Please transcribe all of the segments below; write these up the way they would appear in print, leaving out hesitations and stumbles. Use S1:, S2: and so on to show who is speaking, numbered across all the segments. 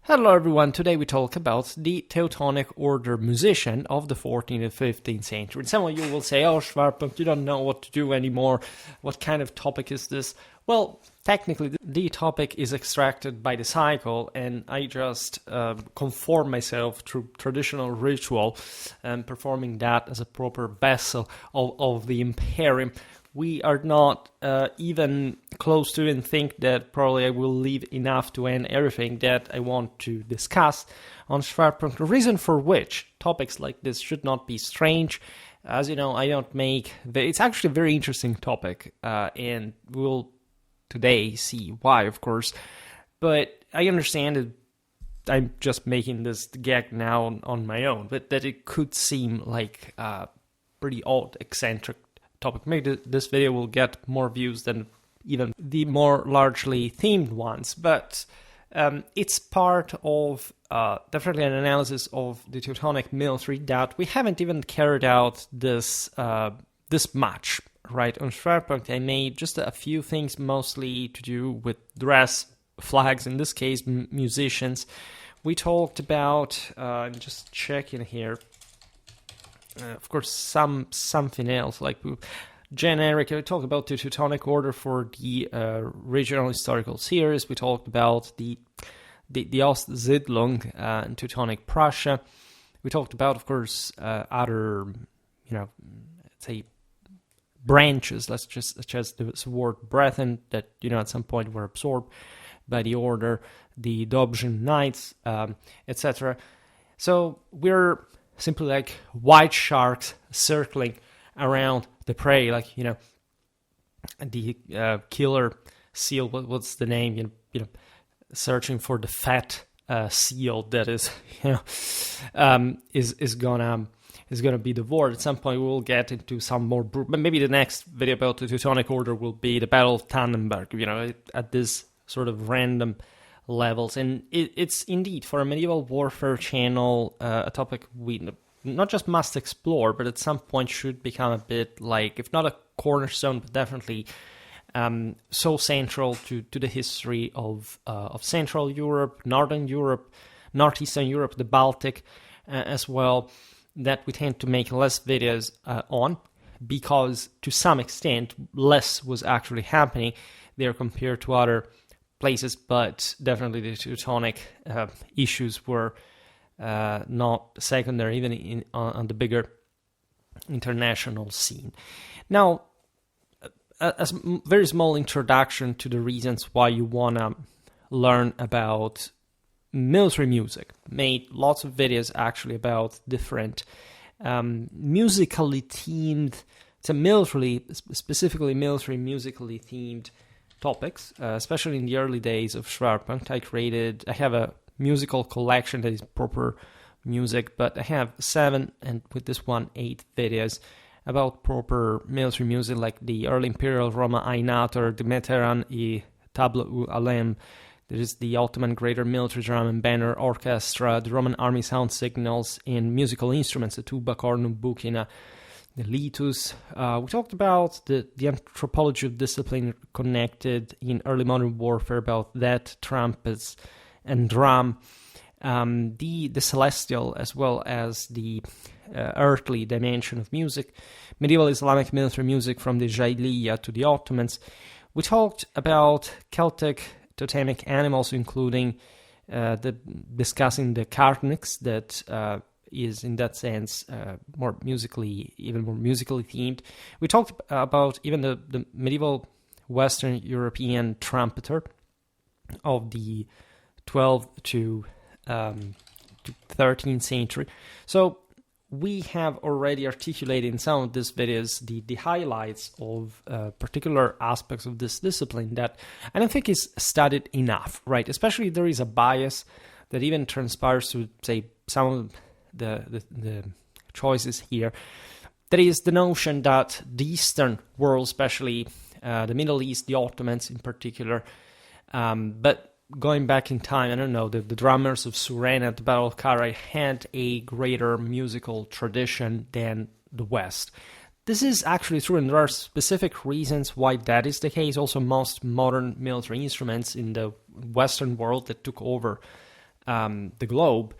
S1: Hello everyone, today we talk about the Teutonic Order musician of the 14th and 15th century. And some of you will say, oh Schwerpunkt, you don't know what to do anymore. What kind of topic is this? Well, technically the topic is extracted by the cycle and I just conform myself through traditional ritual and performing that as a proper vessel of the Imperium. We are not even close to and think that probably I will leave enough to end everything that I want to discuss on Schwerpunkt. The reason for which topics like this should not be strange. As you know, I don't make... It's actually a very interesting topic, and we'll today see why, of course. But I understand that I'm just making this gag now on my own, but that it could seem like a pretty odd, eccentric topic. Maybe this video will get more views than even the more largely themed ones, but it's part of definitely an analysis of the Teutonic military that we haven't even carried out this much, right? On Schwerpunkt, I made just a few things mostly to do with dress, flags, in this case, musicians. We talked about, I'm just checking here, of course, something else, like generic. We talked about the Teutonic Order for the regional historical series. We talked about the Ostsiedlung in Teutonic Prussia. We talked about, of course, other, say, branches. Let's just the word Breton that, at some point were absorbed by the order, the Dobrzhin Knights, etc. So we're simply like white sharks circling around the prey, like, the killer seal, what's the name, searching for the fat seal that is, is gonna be devoured. At some point we will get into some more, but maybe the next video about the Teutonic Order will be the Battle of Tannenberg, at this sort of random levels. And it's indeed, for a medieval warfare channel, a topic we not just must explore, but at some point should become a bit like, if not a cornerstone, but definitely so central to the history of Central Europe, Northern Europe, Northeastern Europe, the Baltic as well, that we tend to make less videos on, because to some extent less was actually happening there compared to other places, but definitely the Teutonic issues were not secondary, even on the bigger international scene. Now, a very small introduction to the reasons why you want to learn about military music. Made lots of videos actually about different musically themed, specifically military musically themed topics, especially in the early days of Schwerpunkt. I have a musical collection that is proper music, but I have 7, and with this one, 8 videos about proper military music, like the early Imperial Roma Einator, the Meteran I Tabla Alem, there is the Ottoman Greater Military Drum and Banner Orchestra, the Roman Army sound signals in musical instruments, the tuba, cornum, bucina, the litus. We talked about the anthropology of discipline connected in early modern warfare, about that, trumpets and drum, the celestial as well as the earthly dimension of music, medieval Islamic military music from the Jahiliyyah to the Ottomans. We talked about Celtic totemic animals, including discussing the Carnix, that is in that sense even more musically themed. We talked about even the medieval Western European trumpeter of the 12th to 13th century. So we have already articulated in some of these videos the highlights of particular aspects of this discipline that I don't think is studied enough, right? Especially there is a bias that even transpires to, say, some of the choices here. There is the notion that the Eastern world, especially the Middle East, the Ottomans in particular, but going back in time, I don't know, the drummers of Suren at the Battle of Carrhae had a greater musical tradition than the West. This is actually true, and there are specific reasons why that is the case. Also, most modern military instruments in the Western world that took over the globe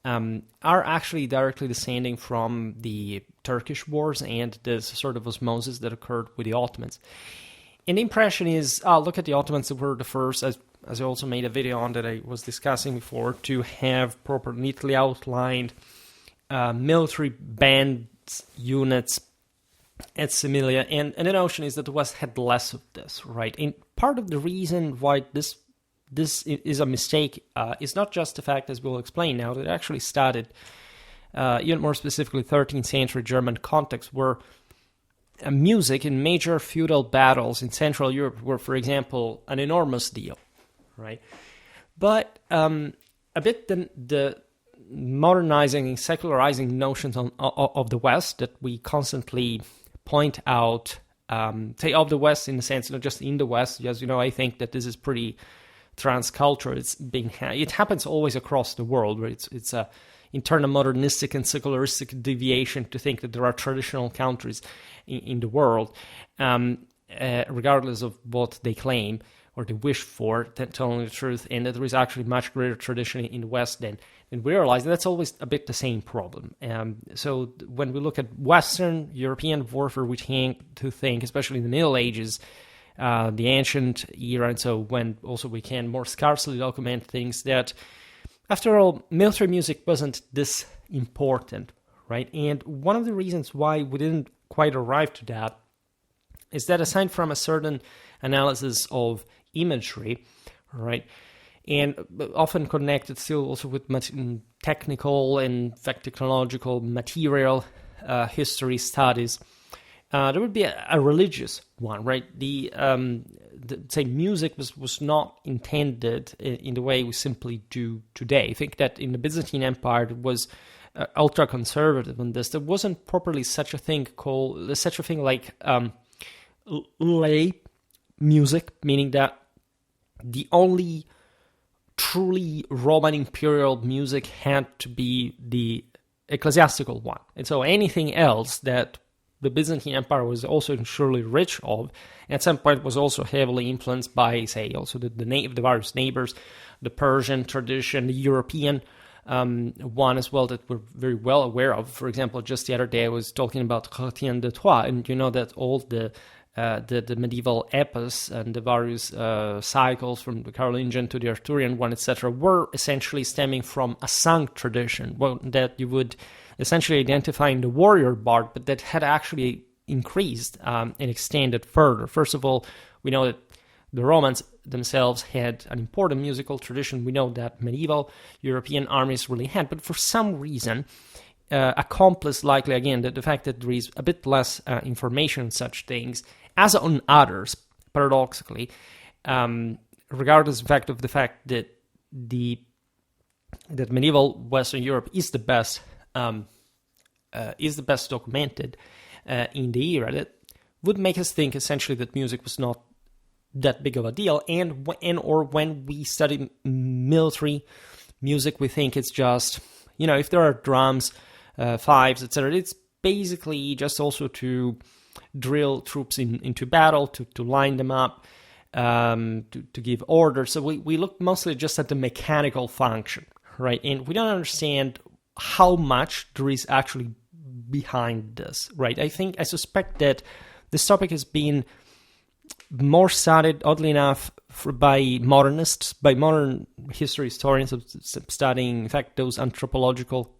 S1: are actually directly descending from the Turkish wars and this sort of osmosis that occurred with the Ottomans. And the impression is, look at the Ottomans, that were the first, as I also made a video on that I was discussing before, to have proper, neatly outlined military bands, units, et similia. And the notion is that the West had less of this, right? And part of the reason why this is a mistake is not just the fact, as we'll explain now, that it actually started, even more specifically, 13th century German context, where music in major feudal battles in Central Europe were, for example, an enormous deal, right? But a bit the modernizing and secularizing notions of the West that we constantly point out, say of the West in the sense, not just in the West, as you know, I think that this is pretty transcultural. It happens always across the world, where it's a internal modernistic and secularistic deviation to think that there are traditional countries in the world, regardless of what they claim or they wish for, telling the truth, and that there is actually much greater tradition in the West than we realize. And that's always a bit the same problem. So when we look at Western European warfare, we tend to think, especially in the Middle Ages, the ancient era, and so when also we can more scarcely document things, that after all, military music wasn't this important, right? And one of the reasons why we didn't quite arrive to that is that aside from a certain analysis of imagery, right, and often connected still also with technical and, in fact, technological material history studies, there would be a religious one, right? Say music was not intended in the way we simply do today. I think that in the Byzantine Empire it was ultra conservative on this. There wasn't properly such a thing like lay music, meaning that the only truly Roman imperial music had to be the ecclesiastical one, and so anything else that the Byzantine Empire was also surely rich of, at some point was also heavily influenced by, say, also the various neighbors, the Persian tradition, the European one as well, that we're very well aware of. For example, just the other day I was talking about Chrétien de Troyes, and you know that all the medieval epos and the various cycles from the Carolingian to the Arthurian one, etc., were essentially stemming from a sung tradition, that you would essentially identifying the warrior bard, but that had actually increased and extended further. First of all, we know that the Romans themselves had an important musical tradition. We know that medieval European armies really had, but for some reason, accomplice likely, again, the fact that there is a bit less information on such things, as on others, paradoxically, regardless of the fact that that medieval Western Europe is the best documented in the era, that would make us think essentially that music was not that big of a deal, or when we study military music, we think it's just, if there are drums, fifes, etc., it's basically just also to drill troops into battle, to line them up, to give orders. So we look mostly just at the mechanical function, right? And we don't understand how much there is actually behind this, right? I suspect that this topic has been more studied, oddly enough, by modernists, by modern history historians studying, in fact, those anthropological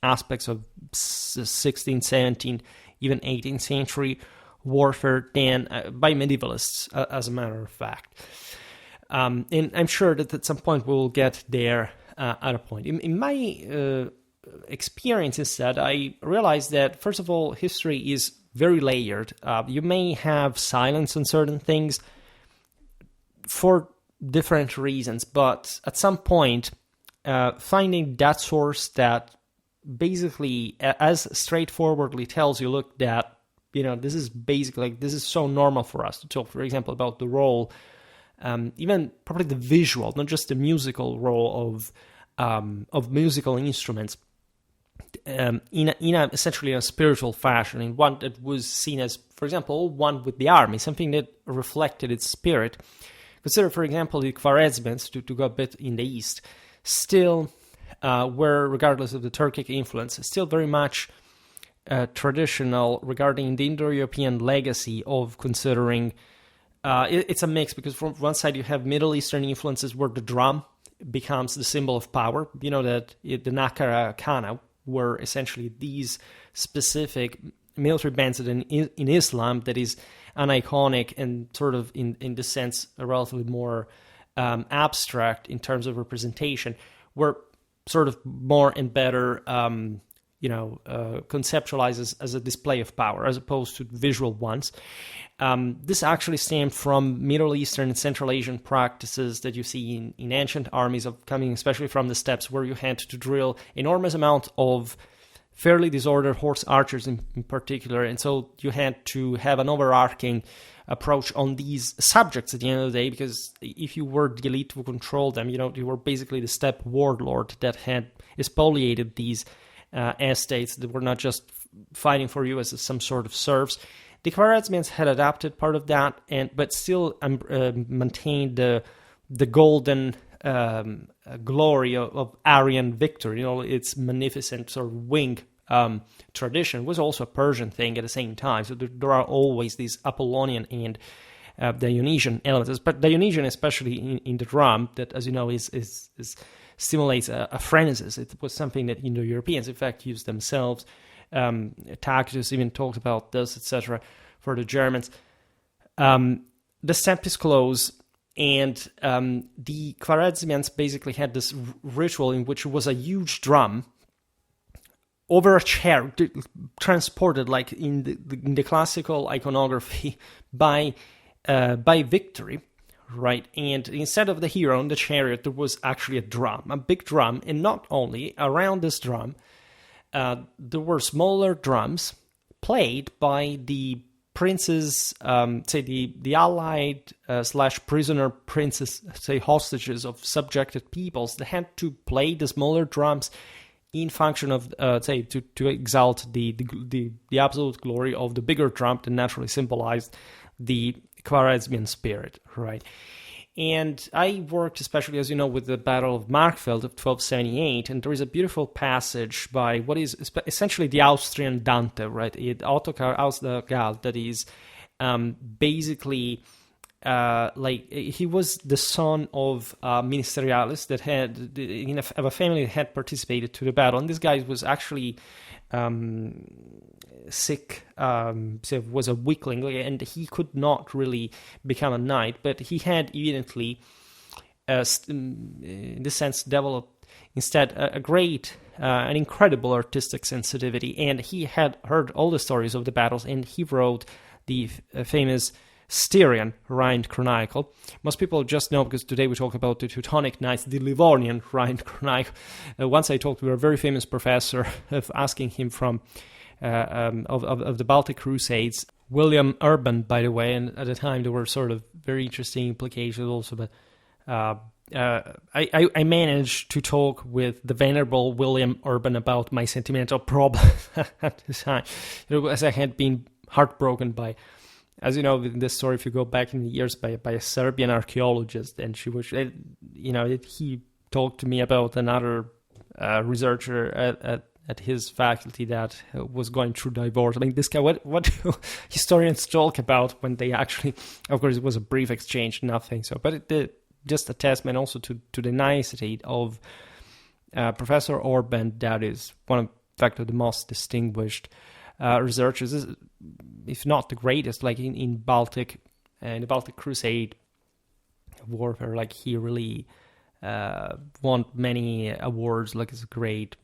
S1: aspects of 16th, 17th, even 18th century warfare than by medievalists, as a matter of fact. And I'm sure that at some point we'll get there at a point. In my experience instead, I realized that, first of all, history is very layered. You may have silence on certain things for different reasons, but at some point, finding that source that basically as straightforwardly tells you, look, that, this is basically, this is so normal for us to talk, for example, about the role, even probably the visual, not just the musical role of musical instruments, essentially in a spiritual fashion, in one that was seen as, for example, one with the army, something that reflected its spirit. Consider, for example, the Khwarezmians, to go a bit in the east. still were, regardless of the Turkic influence, still very much traditional regarding the Indo-European legacy of considering it's a mix, because from one side you have Middle Eastern influences where the drum becomes the symbol of power. You know that the Nakara Kana were essentially these specific military bands that in Islam that is an iconic and sort of in the sense a relatively more abstract in terms of representation, were sort of more and better conceptualized as a display of power as opposed to visual ones. This actually stemmed from Middle Eastern and Central Asian practices that you see in ancient armies, of coming especially from the steppes, where you had to drill enormous amount of fairly disordered horse archers in particular, and so you had to have an overarching approach on these subjects at the end of the day, because if you were the elite who controlled them, you were basically the steppe warlord that had expoliated these estates that were not just fighting for you as some sort of serfs. The Khwarezmians had adapted part of that, but still maintained the golden glory of Aryan victory. Its magnificent sort of wing tradition was also a Persian thing at the same time. So there are always these Apollonian and Dionysian elements, but Dionysian, especially in the drum, that, as you know, is stimulates a phrenesis. It was something that Indo-Europeans, in fact, used themselves. Tacitus even talked about this, etc. For the Germans. The steppe is close, and the Khwarezmians basically had this ritual in which it was a huge drum over a chair, transported like in the classical iconography by victory, right? And instead of the hero on the chariot, there was actually a big drum, and not only around this drum, there were smaller drums played by the princes, say the allied / prisoner princes, say hostages of subjected peoples. They had to play the smaller drums in function of, say, to exalt the absolute glory of the bigger drum that naturally symbolized the Khwarezmian spirit, right? And I worked, especially, as you know, with the Battle of Markfeld of 1278, and there is a beautiful passage by what is essentially the Austrian Dante, right? Ottokar Ausdagald, that is basically like he was the son of ministerialis that had of a family that had participated to the battle, and this guy was actually sick, so was a weakling, and he could not really become a knight, but he had evidently, in this sense, developed instead a great, an incredible artistic sensitivity, and he had heard all the stories of the battles, and he wrote the famous Styrian rhymed chronicle. Most people just know, because today we talk about the Teutonic Knights, the Livonian rhymed chronicle. Once I talked to a very famous professor of asking him from of the Baltic Crusades, William Urban, by the way, and at the time there were sort of very interesting implications also, but I managed to talk with the venerable William Urban about my sentimental problem at the time, as I had been heartbroken by, as you know, this story, if you go back in the years, by a Serbian archaeologist, and she was, he talked to me about another researcher at his faculty that was going through divorce. I mean, this guy, what do historians talk about when they actually, of course, it was a brief exchange, nothing. So, but it did just a testament also to the nicety of Professor Orban, that is one of, in fact, of the most distinguished researchers, if not the greatest, like in Baltic, the Baltic Crusade warfare. Like, he really won many awards. Like, it's a great,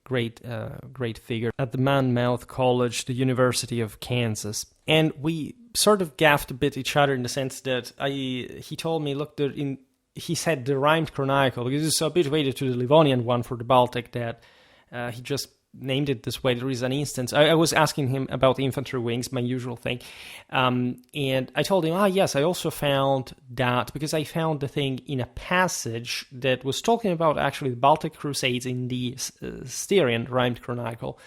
S1: great figure at the Monmouth College, the University of Kansas. And we sort of gaffed a bit each other in the sense that he told me, look, he said the rhymed chronicle, because it's a bit related to the Livonian one for the Baltic, that he just named it this way. There is an instance. I was asking him about infantry wings, my usual thing. And I told him, yes, I also found that, because I found the thing in a passage that was talking about actually the Baltic Crusades in the Styrian rhymed chronicle,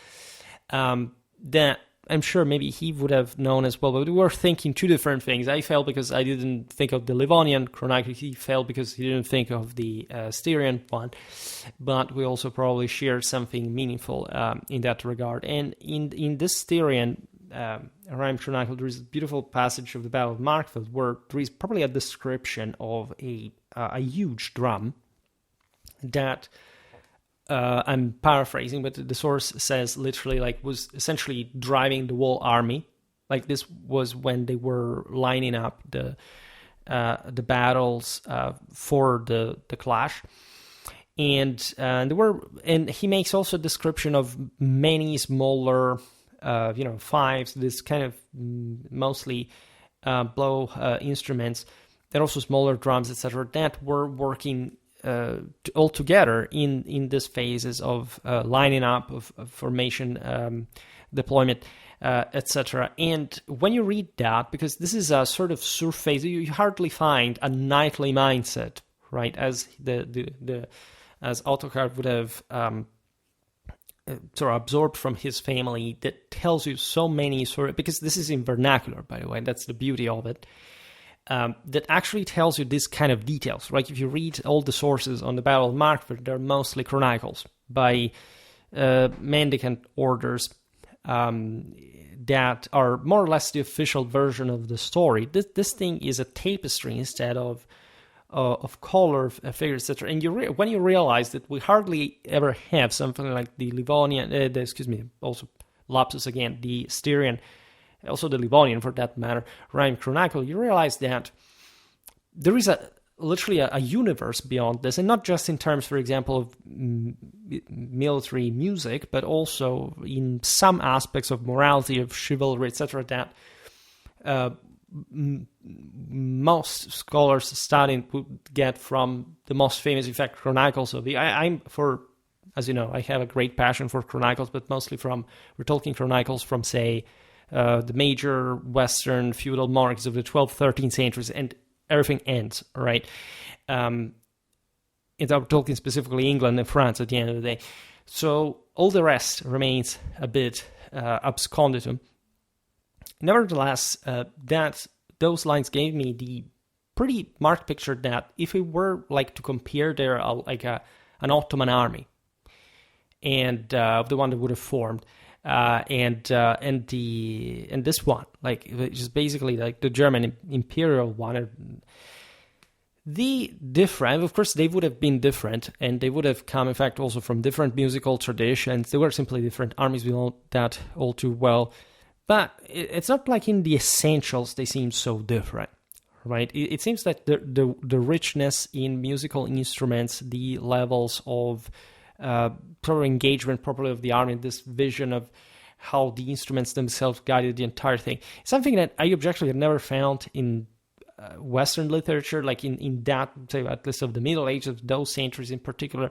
S1: that I'm sure maybe he would have known as well, but we were thinking two different things. I failed because I didn't think of the Livonian Chronicles. He failed because he didn't think of the Styrian one. But we also probably shared something meaningful in that regard. And in this Styrian Rhyme Chronicle, there is a beautiful passage of the Battle of Markfield where there is probably a description of a huge drum that... I'm paraphrasing, but the source says literally like was essentially driving the whole army. Like this was when they were lining up the battles for the clash, and he makes also a description of many smaller fives, this kind of mostly blow instruments, and also smaller drums, etc., that were working all together in these phases of lining up, of formation, deployment, etc. And when you read that, because this is a sort of surface, you hardly find a knightly mindset, right? As as Ottokar would have sort of absorbed from his family, that tells you so many because this is in vernacular, by the way, and that's the beauty of it. That actually tells you this kind of details, right? If you read all the sources on the Battle of Markfield, they're mostly chronicles by mendicant orders that are more or less the official version of the story. This thing is a tapestry instead of color figures, etc. And when you realize that we hardly ever have something like the Livonian, also lapsus again, the Styrian, also the Livonian for that matter, Rhyme Chronicle, you realize that there is literally a universe beyond this, and not just in terms, for example, of military music, but also in some aspects of morality, of chivalry, etc., that most scholars studying would get from the most famous, in fact, chronicles of the... as you know, I have a great passion for chronicles, but mostly we're talking chronicles from, say, the major Western feudal monarchs of the 12th, 13th centuries, and everything ends, right? And I'm talking specifically England and France at the end of the day. So all the rest remains a bit absconditum. Nevertheless, those lines gave me the pretty marked picture that if we were like to compare there an Ottoman army and the one that would have formed, and this one, like which is basically like the German imperial one. Of course, they would have been different, and they would have come, in fact, also from different musical traditions. They were simply different armies. We know that all too well. But it's not like in the essentials they seem so different, right? It seems that the richness in musical instruments, the levels of proper engagement, properly of the army, this vision of how the instruments themselves guided the entire thing, something that I objectively had never found in Western literature, like in that, say, at least of the Middle Ages, of those centuries in particular,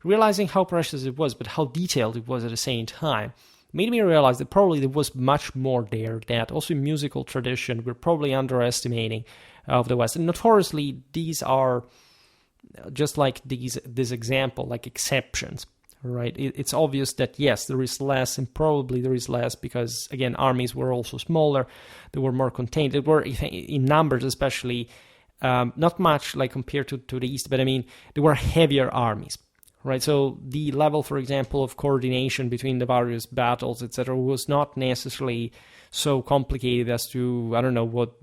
S1: realizing how precious it was, but how detailed it was at the same time, made me realize that probably there was much more there, that also in musical tradition, we're probably underestimating of the West. And notoriously, these are just like this example, like exceptions, right? It's obvious that, yes, there is less, and probably there is less because, again, armies were also smaller, they were more contained, they were, in numbers especially, not much like compared to the East, but I mean, they were heavier armies, right? So the level, for example, of coordination between the various battles, etc., was not necessarily so complicated as to, I don't know,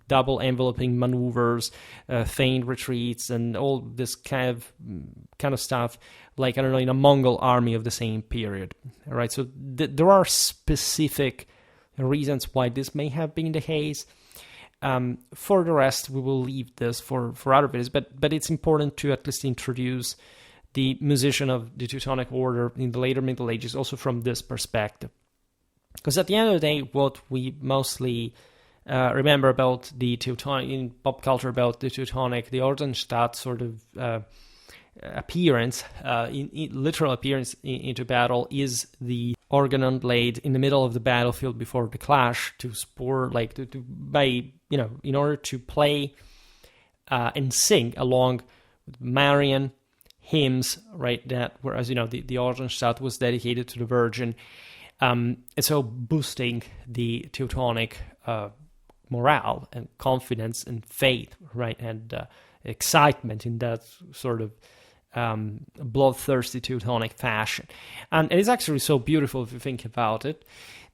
S1: double enveloping maneuvers, feigned retreats, and all this kind of stuff, like, I don't know, in a Mongol army of the same period, right? So there are specific reasons why this may have been the case. For the rest, we will leave this for other videos, but it's important to at least introduce the musician of the Teutonic Order in the later Middle Ages also from this perspective. Because at the end of the day, what we mostly remember about the Teutonic, in pop culture, about the Teutonic, the Ordenstadt sort of appearance, literal appearance into battle, is the organ laid in the middle of the battlefield before the clash to spur, like, in order to play and sing along with Marian hymns, right, that were, as you know, the Ordenstadt was dedicated to the Virgin. And so boosting the Teutonic morale and confidence and faith, right, and excitement in that sort of bloodthirsty Teutonic fashion. And it is actually so beautiful if you think about it.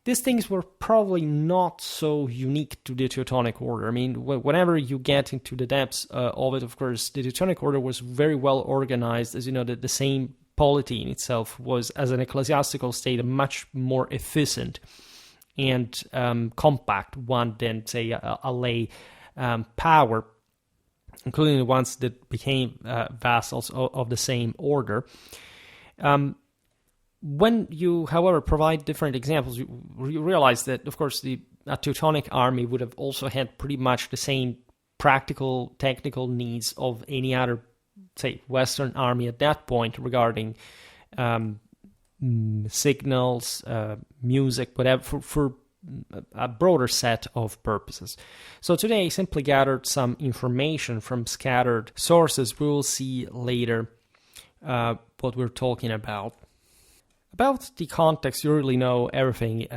S1: These things were probably not so unique to the Teutonic Order. I mean, whenever you get into the depths of it, of course, the Teutonic Order was very well organized. As you know, the same polity in itself was, as an ecclesiastical state, a much more efficient and compact one than, say, a lay power, including the ones that became vassals of the same order. When you, however, provide different examples, you realize that, of course, a Teutonic army would have also had pretty much the same practical, technical needs of any other, say, Western army at that point regarding signals, music, whatever, for a broader set of purposes. So today I simply gathered some information from scattered sources. We will see later what we're talking about. About the context, you really know everything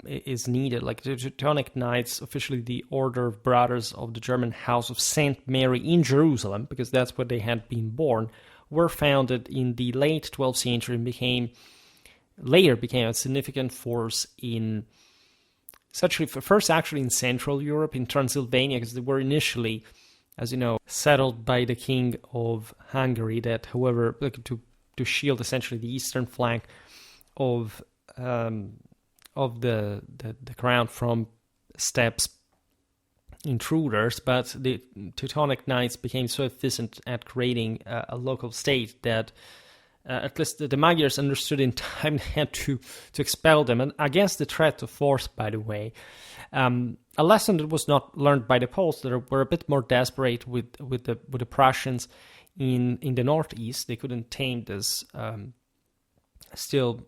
S1: is needed. Like the Teutonic Knights, officially the Order of Brothers of the German House of St. Mary in Jerusalem, because that's where they had been born, were founded in the late 12th century and later became a significant force in, first actually in Central Europe, in Transylvania, because they were initially, as you know, settled by the King of Hungary, that, however, to shield essentially the eastern flank of the crown from steppes intruders. But the Teutonic Knights became so efficient at creating a local state that at least the Magyars understood in time they had to expel them, and against the threat of force, by the way. A lesson that was not learned by the Poles, that were a bit more desperate with the Prussians in the northeast. They couldn't tame this still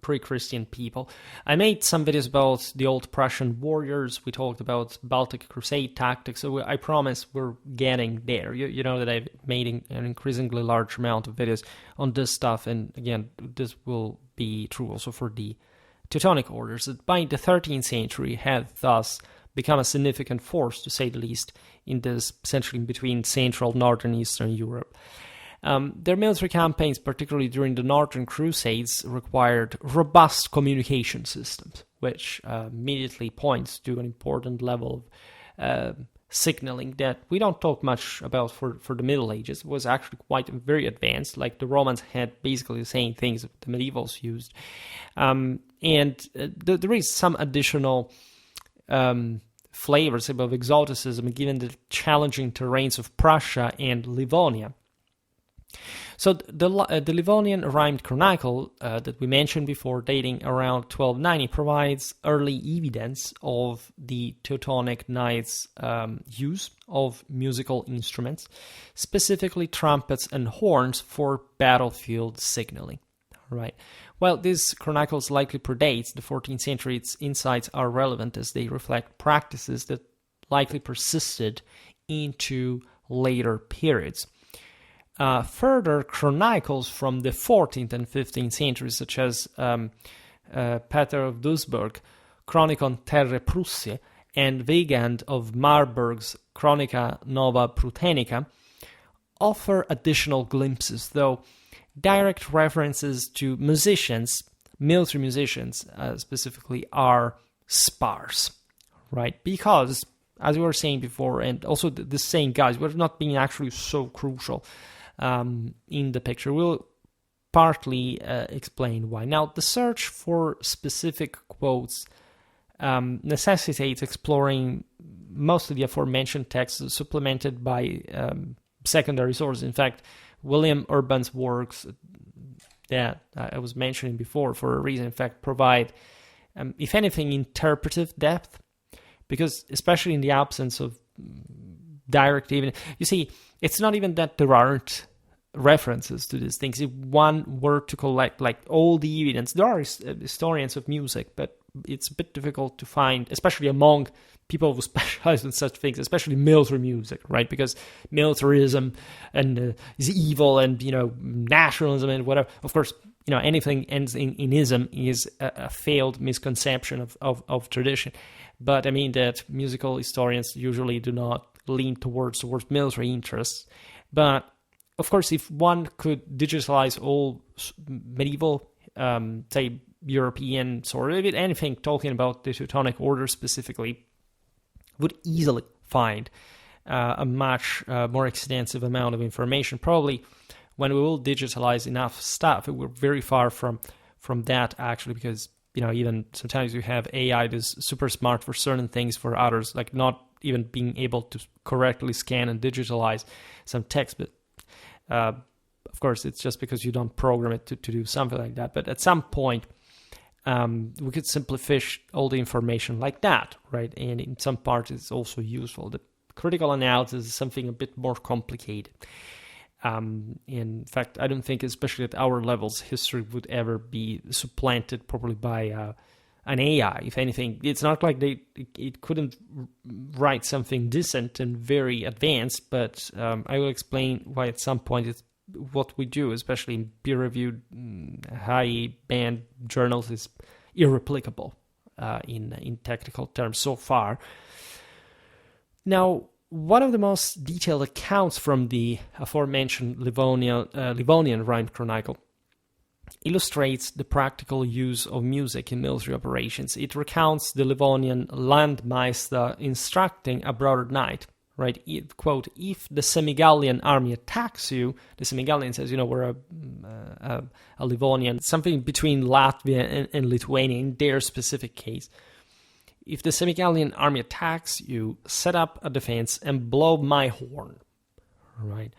S1: pre-Christian people. I made some videos about the old Prussian warriors. We talked about Baltic Crusade tactics, so I promise we're getting there. You know that I've made an increasingly large amount of videos on this stuff, and again, this will be true also for the Teutonic orders, that by the 13th century had thus become a significant force, to say the least, in this essentially between Central, Northern, Eastern Europe. Their military campaigns, particularly during the Northern Crusades, required robust communication systems, which immediately points to an important level of signaling that we don't talk much about for the Middle Ages. It was actually quite very advanced. Like the Romans had basically the same things that the medievals used. There is some additional flavors of exoticism given the challenging terrains of Prussia and Livonia. So the Livonian rhymed chronicle that we mentioned before, dating around 1290, provides early evidence of the Teutonic Knights' use of musical instruments, specifically trumpets and horns for battlefield signaling. Right. While this chronicles likely predates the 14th century, its insights are relevant as they reflect practices that likely persisted into later periods. Further chronicles from the 14th and 15th centuries, such as Peter of Duisburg, Chronicon Terrae Prussiae, and Weigand of Marburg's Chronica Nova Prutenica, offer additional glimpses, though direct references to musicians, military musicians specifically, are sparse, right? Because, as we were saying before, and also the same guys, we're not being actually so crucial in the picture. We'll partly explain why. Now, the search for specific quotes necessitates exploring most of the aforementioned texts, supplemented by secondary sources. In fact, William Urban's works that I was mentioning before, for a reason, in fact, provide, if anything, interpretive depth, because especially in the absence of direct evidence, you see, it's not even that there aren't references to these things. If one were to collect like all the evidence, there are historians of music, but it's a bit difficult to find, especially among people who specialize in such things, especially military music, right? Because militarism and is evil, and nationalism and whatever. Of course, anything ends in ism is a failed misconception of tradition. But I mean that musical historians usually do not lean towards military interests. But of course, if one could digitalize all medieval, say, European sort of anything talking about the Teutonic Order specifically, would easily find a much more extensive amount of information. Probably when we will digitalize enough stuff, we're very far from that actually, because even sometimes you have AI that's super smart for certain things, for others like not even being able to correctly scan and digitalize some text. But of course, it's just because you don't program it to do something like that. But at some point, we could simply fish all the information like that, right? And in some parts, it's also useful. The critical analysis is something a bit more complicated. In fact, I don't think, especially at our levels, history would ever be supplanted properly by an AI. If anything, it's not like it couldn't write something decent and very advanced, but I will explain why at some point it's what we do, especially in peer-reviewed, high-band journals, is irreplicable in technical terms so far. Now, one of the most detailed accounts from the aforementioned Livonian rhymed chronicle illustrates the practical use of music in military operations. It recounts the Livonian Landmeister instructing a brother knight, right? Quote, if the Semigallian army attacks you, the Semigallians, as you know, were a Livonian, something between Latvia and Lithuania in their specific case. If the Semigallian army attacks you, set up a defense and blow my horn, right?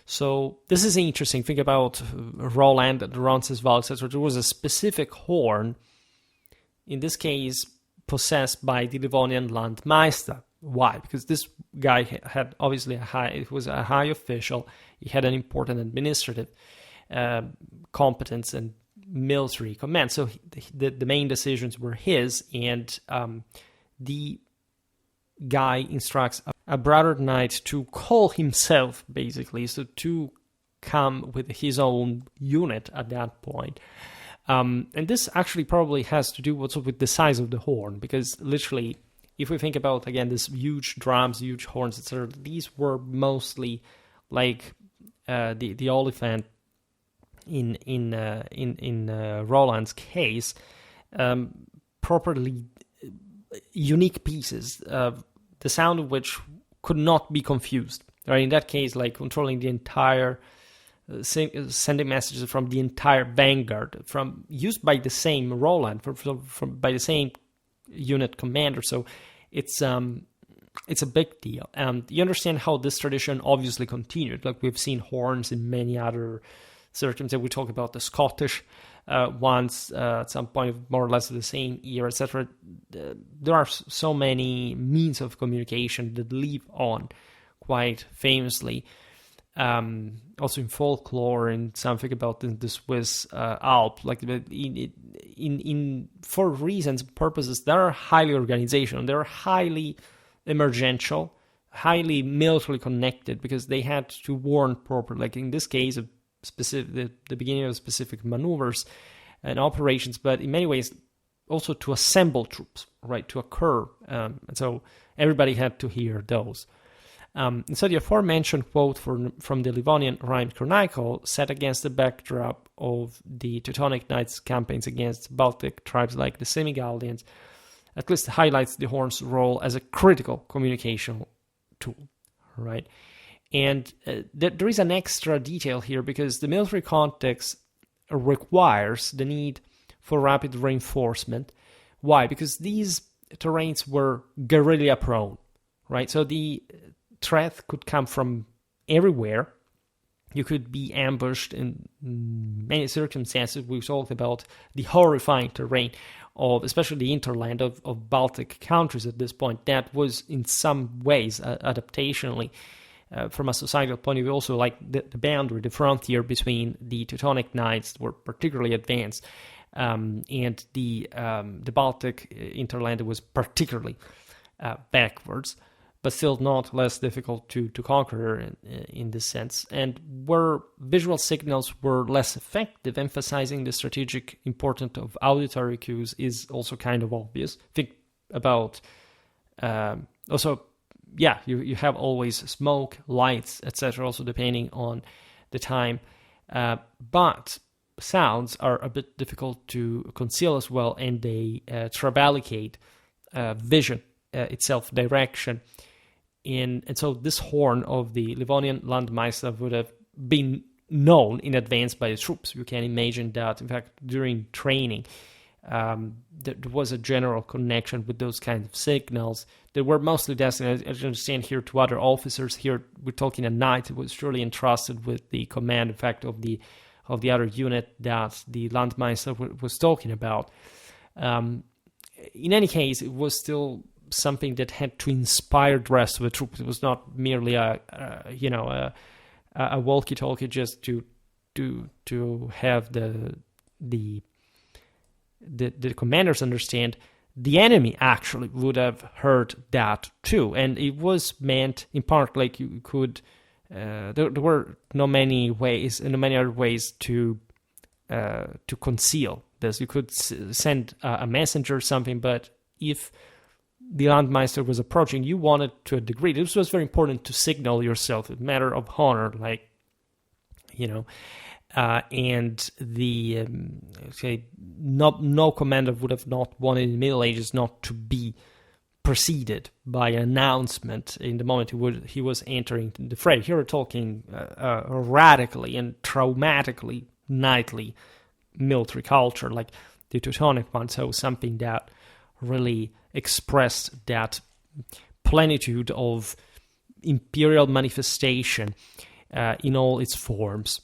S1: So this is interesting. Think about Roland, Roncesvalles, etc. There was a specific horn, in this case, possessed by the Livonian Landmeister. Why? Because this guy had obviously it was a high official. He had an important administrative competence and military command. So the main decisions were his, and the guy instructs a brother knight to call himself, basically, so to come with his own unit at that point. And this actually probably has to do also with the size of the horn, because literally, if we think about, again, these huge drums, huge horns, etc., these were mostly like the Oliphant in Roland's case, properly unique pieces, the sound of which could not be confused. Right? In that case, like controlling the entire, sending messages from the entire vanguard, used by the same Roland, by the same unit commander. So it's a big deal. And you understand how this tradition obviously continued. Like we've seen horns in many other circumstances. We talk about the Scottish ones at some point, more or less the same era, etc. There are so many means of communication that live on quite famously. Also in folklore and something about the Swiss Alp, like for reasons, purposes that are highly organizational, they're highly emergential, highly militarily connected, because they had to warn properly. Like in this case, of specific the beginning of specific maneuvers and operations, but in many ways also to assemble troops, right, to occur. And so everybody had to hear those. And so the aforementioned quote from the Livonian rhymed chronicle, set against the backdrop of the Teutonic Knights' campaigns against Baltic tribes like the Semigallians, at least highlights the horn's role as a critical communication tool, right? And there is an extra detail here, because the military context requires the need for rapid reinforcement. Why? Because these terrains were guerrilla prone, right? So the threat could come from everywhere. You could be ambushed in many circumstances. We've talked about the horrifying terrain of, especially the hinterland of Baltic countries at this point. That was in some ways adaptationally, from a societal point of view, also like the boundary, the frontier between the Teutonic Knights were particularly advanced, and the Baltic hinterland was particularly backwards. but still not less difficult to conquer in this sense. And where visual signals were less effective, emphasizing the strategic importance of auditory cues is also kind of obvious. Think about also, yeah, you have always smoke, lights, etc., also depending on the time. But sounds are a bit difficult to conceal as well, and they trabelicate vision itself, direction. And so this horn of the Livonian Landmeister would have been known in advance by the troops. You can imagine that, in fact, during training, there was a general connection with those kinds of signals that were mostly destined, as you understand here, to other officers. Here we're talking a knight who was surely entrusted with the command, in fact, of the other unit that the Landmeister was talking about. In any case, it was still something that had to inspire the rest of the troops. It was not merely a walkie-talkie just to have the commanders understand. The enemy actually would have heard that too, and it was meant in part like you could. There were no many other ways to conceal this. You could send a messenger or something, but if the Landmeister was approaching, you wanted to a degree. This was very important to signal yourself, a matter of honor, and the no commander would have not wanted in the Middle Ages not to be preceded by an announcement in the moment he was entering the fray. Here we're talking radically and traumatically knightly military culture, like the Teutonic one, so something that really expressed that plenitude of imperial manifestation in all its forms.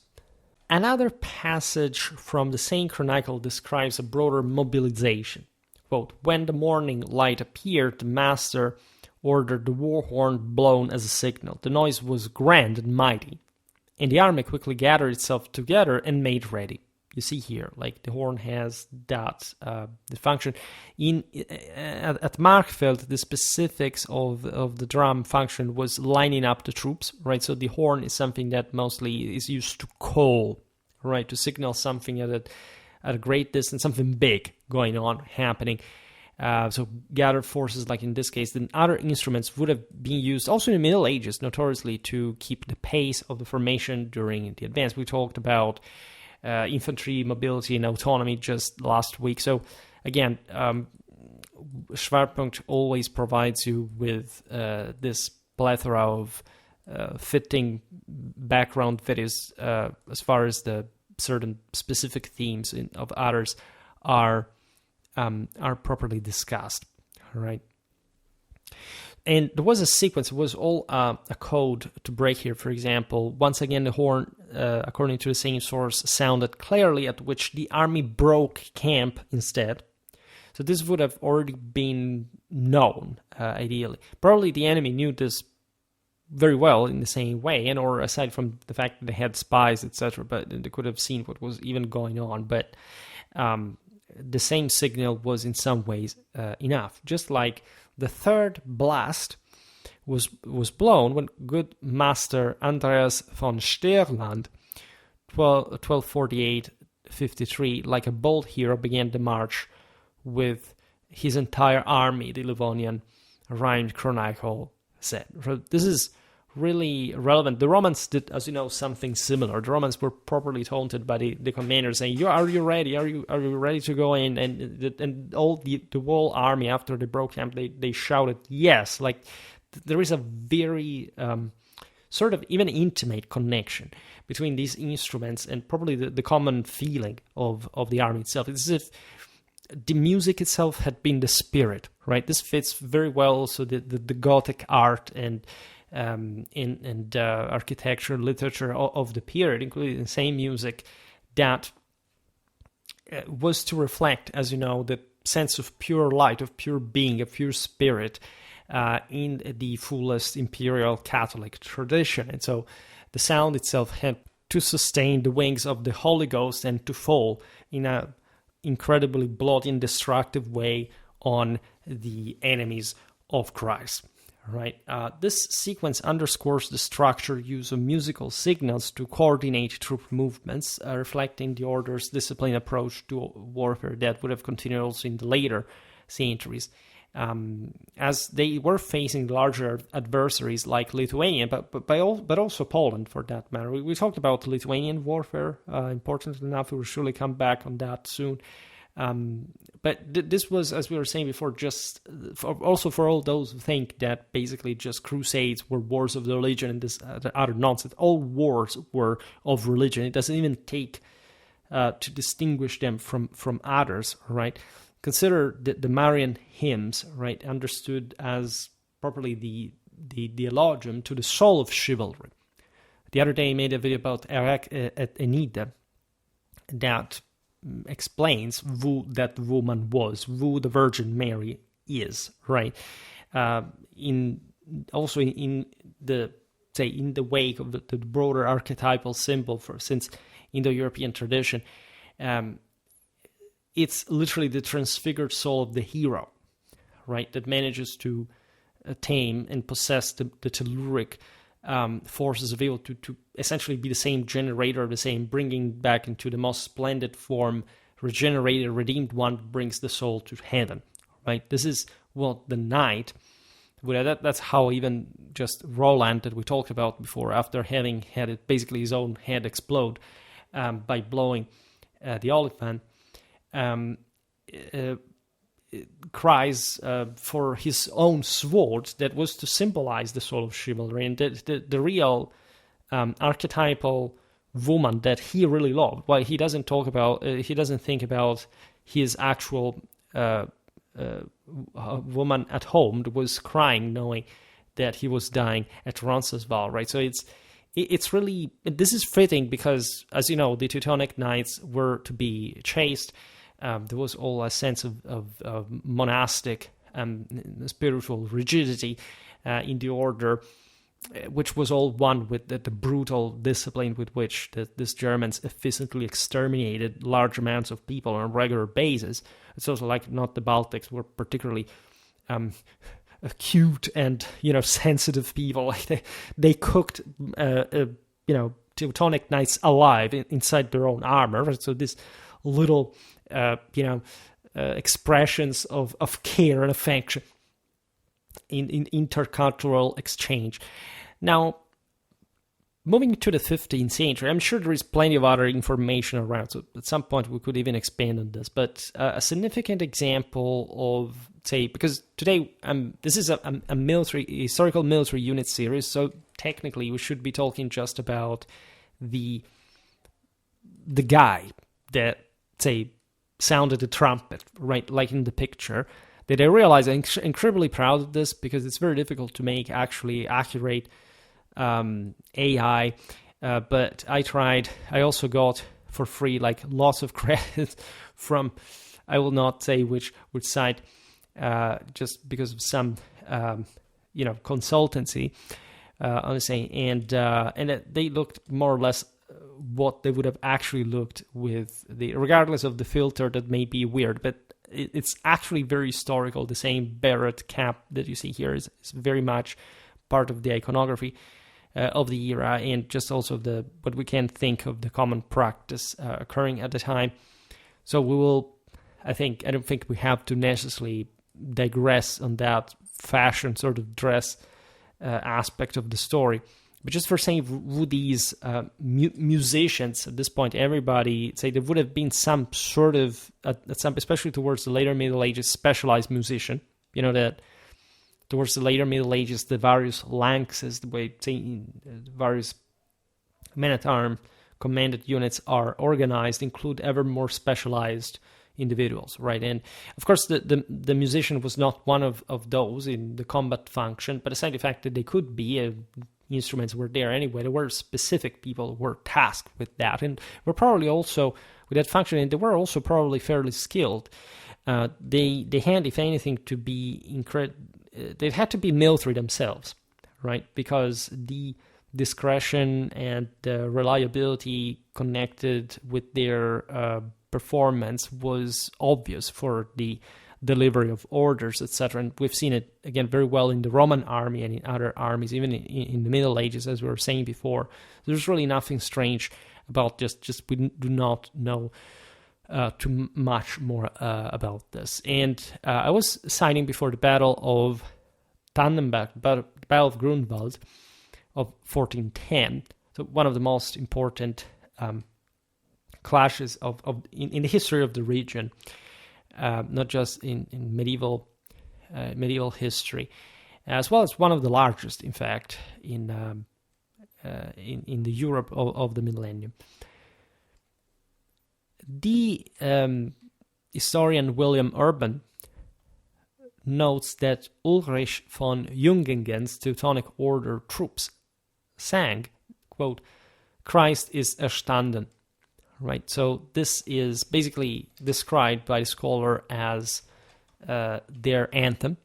S1: Another passage from the same chronicle describes a broader mobilization. Quote, when the morning light appeared, the master ordered the war horn blown as a signal. The noise was grand and mighty, and the army quickly gathered itself together and made ready. You see here, like the horn has that the function. At Markfeld, the specifics of the drum function was lining up the troops, right? So the horn is something that mostly is used to call, right, to signal something at a great distance, something big going on, happening. So gathered forces, like in this case, then other instruments would have been used also in the Middle Ages, notoriously to keep the pace of the formation during the advance. We talked about infantry mobility and autonomy just last week. So again, Schwerpunkt always provides you with this plethora of fitting background videos as far as the certain specific themes of others are properly discussed. All right. And there was a sequence, it was all a code to break here. For example, once again, the horn, according to the same source, sounded clearly, at which the army broke camp instead. So this would have already been known, ideally. Probably the enemy knew this very well in the same way, and or aside from the fact that they had spies, etc., but they could have seen what was even going on. But the same signal was in some ways enough. Just like the third blast was blown when good master Andreas von Sterland, 1248-53, like a bold hero, began the march with his entire army, the Livonian rhymed chronicle said. This is really relevant. The Romans did, as you know, something similar. The Romans were properly taunted by the commanders saying, "Are you ready? Are you ready to go in?" And all the whole army, after they broke camp, they shouted yes. Like there is a very sort of even intimate connection between these instruments and probably the common feeling of the army itself. It's as if the music itself had been the spirit, right? This fits very well also the Gothic art and architecture, literature of the period, including the same music that was to reflect, as you know, the sense of pure light, of pure being, of pure spirit in the fullest imperial Catholic tradition. And so the sound itself had to sustain the wings of the Holy Ghost and to fall in a incredibly bloody and destructive way on the enemies of Christ. right? This sequence underscores the structured use of musical signals to coordinate troop movements, reflecting the order's disciplined approach to warfare that would have continued also in the later centuries. As they were facing larger adversaries like Lithuania, but also Poland for that matter. We talked about Lithuanian warfare, important enough. We will surely come back on that soon. But this was, as we were saying before, just also for all those who think that basically just crusades were wars of the religion and this other nonsense. All wars were of religion. It doesn't even take to distinguish them from others, right? Consider the Marian hymns, right, understood as properly the eulogium to the soul of chivalry. The other day I made a video about Erech et Enida that explains who that woman was, who the Virgin Mary is, right? In the wake of the broader archetypal symbol since Indo-European tradition, it's literally the transfigured soul of the hero, right, that manages to tame and possess the telluric forces of evil to essentially be the same generator, the same bringing back into the most splendid form, regenerated, redeemed one brings the soul to heaven, right? This is what the knight, that's how even just Roland that we talked about before, after having had it basically his own head explode by blowing the Oliphant, cries for his own sword that was to symbolize the soul of chivalry and the real archetypal woman that he really loved. Why he doesn't think about his actual woman at home that was crying knowing that he was dying at Roncesvalles, right? So it's really, this is fitting because, as you know, the Teutonic Knights were to be chaste. There was all a sense of monastic spiritual rigidity in the order, which was all one with the brutal discipline with which these Germans efficiently exterminated large amounts of people on a regular basis. It's also like not the Baltics were particularly acute and sensitive people. Like they cooked Teutonic Knights alive inside their own armor. So this little expressions of care and affection in intercultural exchange. Now, moving to the 15th century, I'm sure there is plenty of other information around, so at some point we could even expand on this, but a significant example of, say, because today this is a historical military unit series, so technically we should be talking just about the guy that, say, sounded the trumpet, right, like in the picture, that I realize I'm incredibly proud of this because it's very difficult to make actually accurate AI, but I tried. I also got for free like lots of credit from, I will not say which site, just because of some consultancy, honestly, and they looked more or less what they would have actually looked with regardless of the filter that may be weird, but it's actually very historical. The same beret cap that you see here is very much part of the iconography of the era, and just also what we can think of the common practice occurring at the time. So we will, I don't think we have to necessarily digress on that fashion sort of dress aspect of the story. But just for saying who these musicians, at this point, everybody, say there would have been some sort of, especially towards the later Middle Ages, specialized musician. That towards the later Middle Ages, the various lances, the way various men-at-arms commanded units are organized, include ever more specialized individuals, right? And of course, the musician was not one of those in the combat function, but aside the fact that they could be, instruments were there anyway. There were specific people who were tasked with that, and were probably also with that function, and they were also probably fairly skilled. They had, if anything, to be they had to be military themselves, right? Because the discretion and the reliability connected with their performance was obvious for the delivery of orders, etc. And we've seen it, again, very well in the Roman army and in other armies, even in the Middle Ages, as we were saying before. There's really nothing strange about just we do not know too much more about this. And I was citing before the Battle of Tannenberg, the Battle of Grunwald of 1410, so one of the most important clashes in the history of the region, not just in medieval history, as well as one of the largest, in fact, in the Europe of the millennium. The historian William Urban notes that Ulrich von Jungingen's Teutonic Order troops sang, quote, "Christ is erstanden." Right, so this is basically described by the scholar as their anthem,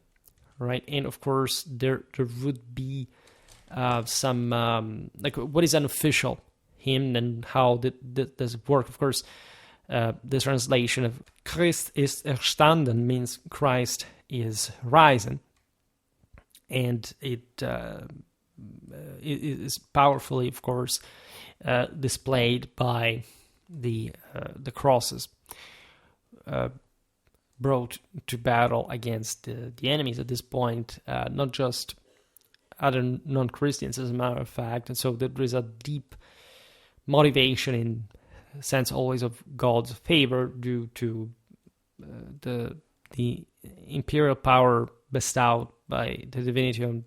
S1: right? And of course, there would be some like what is an official hymn and how does it work? Of course, the translation of Christ ist erstanden means Christ is risen, and it is powerfully, of course, displayed by the crosses brought to battle against the enemies at this point, not just other non-Christians, as a matter of fact. And so there is a deep motivation in sense always of God's favor due to the imperial power bestowed by the divinity on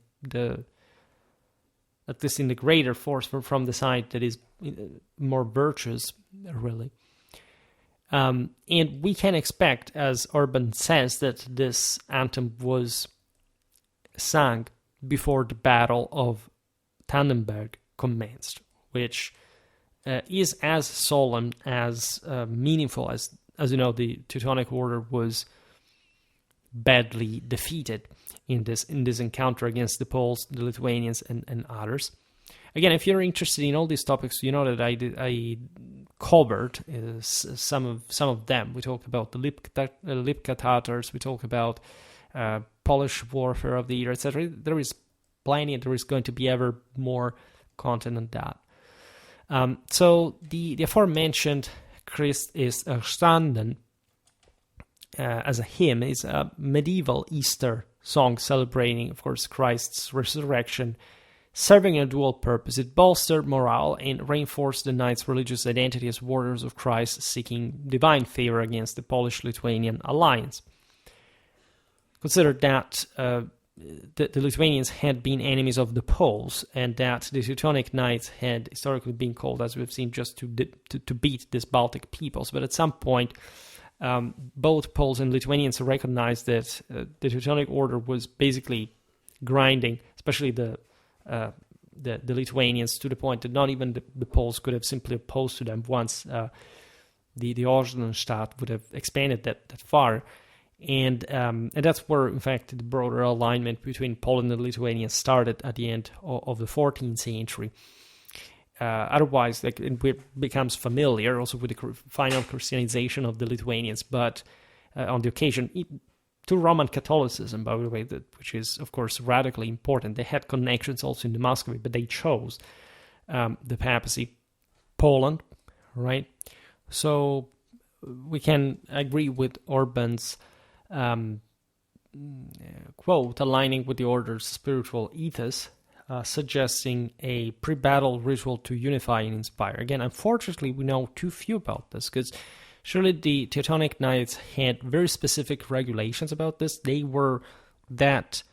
S1: at least in the greater force from the side that is more virtuous, really. And we can expect, as Urban says, that this anthem was sung before the Battle of Tannenberg commenced, which is as solemn, as meaningful as you know, the Teutonic Order was badly defeated in this encounter against the Poles, the Lithuanians, and others. Again, if you're interested in all these topics, you know that I covered some of them. We talked about the Lipka Tatars, we talked about Polish warfare of the year, etc. There is plenty, and there is going to be ever more content on that. So the aforementioned Christ ist erstanden as a hymn is a medieval Easter song celebrating, of course, Christ's resurrection, serving a dual purpose. It bolstered morale and reinforced the knights' religious identity as warriors of Christ, seeking divine favor against the Polish-Lithuanian alliance. Consider that the Lithuanians had been enemies of the Poles, and that the Teutonic Knights had historically been called, as we've seen, just to beat these Baltic peoples. But at some point, both Poles and Lithuanians recognized that the Teutonic Order was basically grinding, especially the Lithuanians, to the point that not even the Poles could have simply opposed to them once the Ordnungsstaat would have expanded that far. And that's where, in fact, the broader alignment between Poland and Lithuania started at the end of the 14th century. Otherwise, it becomes familiar also with the final Christianization of the Lithuanians, but on the occasion to Roman Catholicism, by the way, which is, of course, radically important. They had connections also in the Muscovy, but they chose the papacy, Poland, right? So we can agree with Urban's quote, aligning with the order's spiritual ethos, suggesting a pre-battle ritual to unify and inspire. Again, unfortunately, we know too few about this, because surely the Teutonic Knights had very specific regulations about this. They were that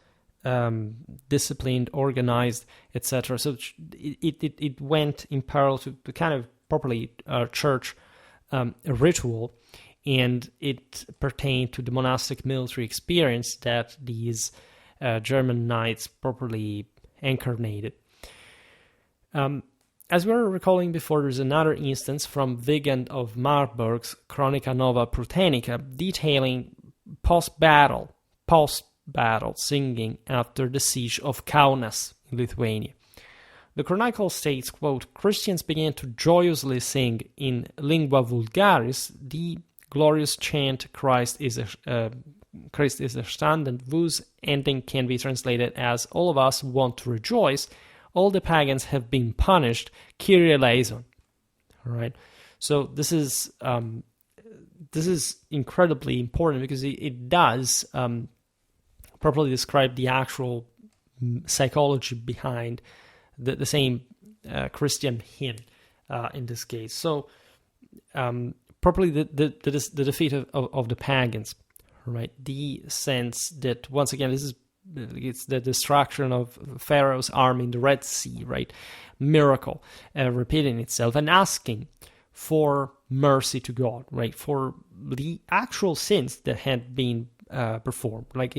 S1: disciplined, organized, etc. So it went in parallel to kind of properly church ritual, and it pertained to the monastic military experience that these German knights properly incarnated. As we were recalling before, there's another instance from Wigand of Marburg's Chronica Nova Prutenica detailing post-battle singing after the siege of Kaunas in Lithuania. The Chronicle states, quote, Christians began to joyously sing in lingua vulgaris the glorious chant Christ is Christ ist erstanden, whose ending can be translated as all of us want to rejoice, all the pagans have been punished, Kyrie eleison. All right, so this is incredibly important because it does properly describe the actual psychology behind the same Christian hymn in this case. So properly the defeat of the pagans, right? The sense that once again it's the destruction of Pharaoh's army in the Red Sea, right? Miracle repeating itself and asking for mercy to God, right? For the actual sins that had been performed, like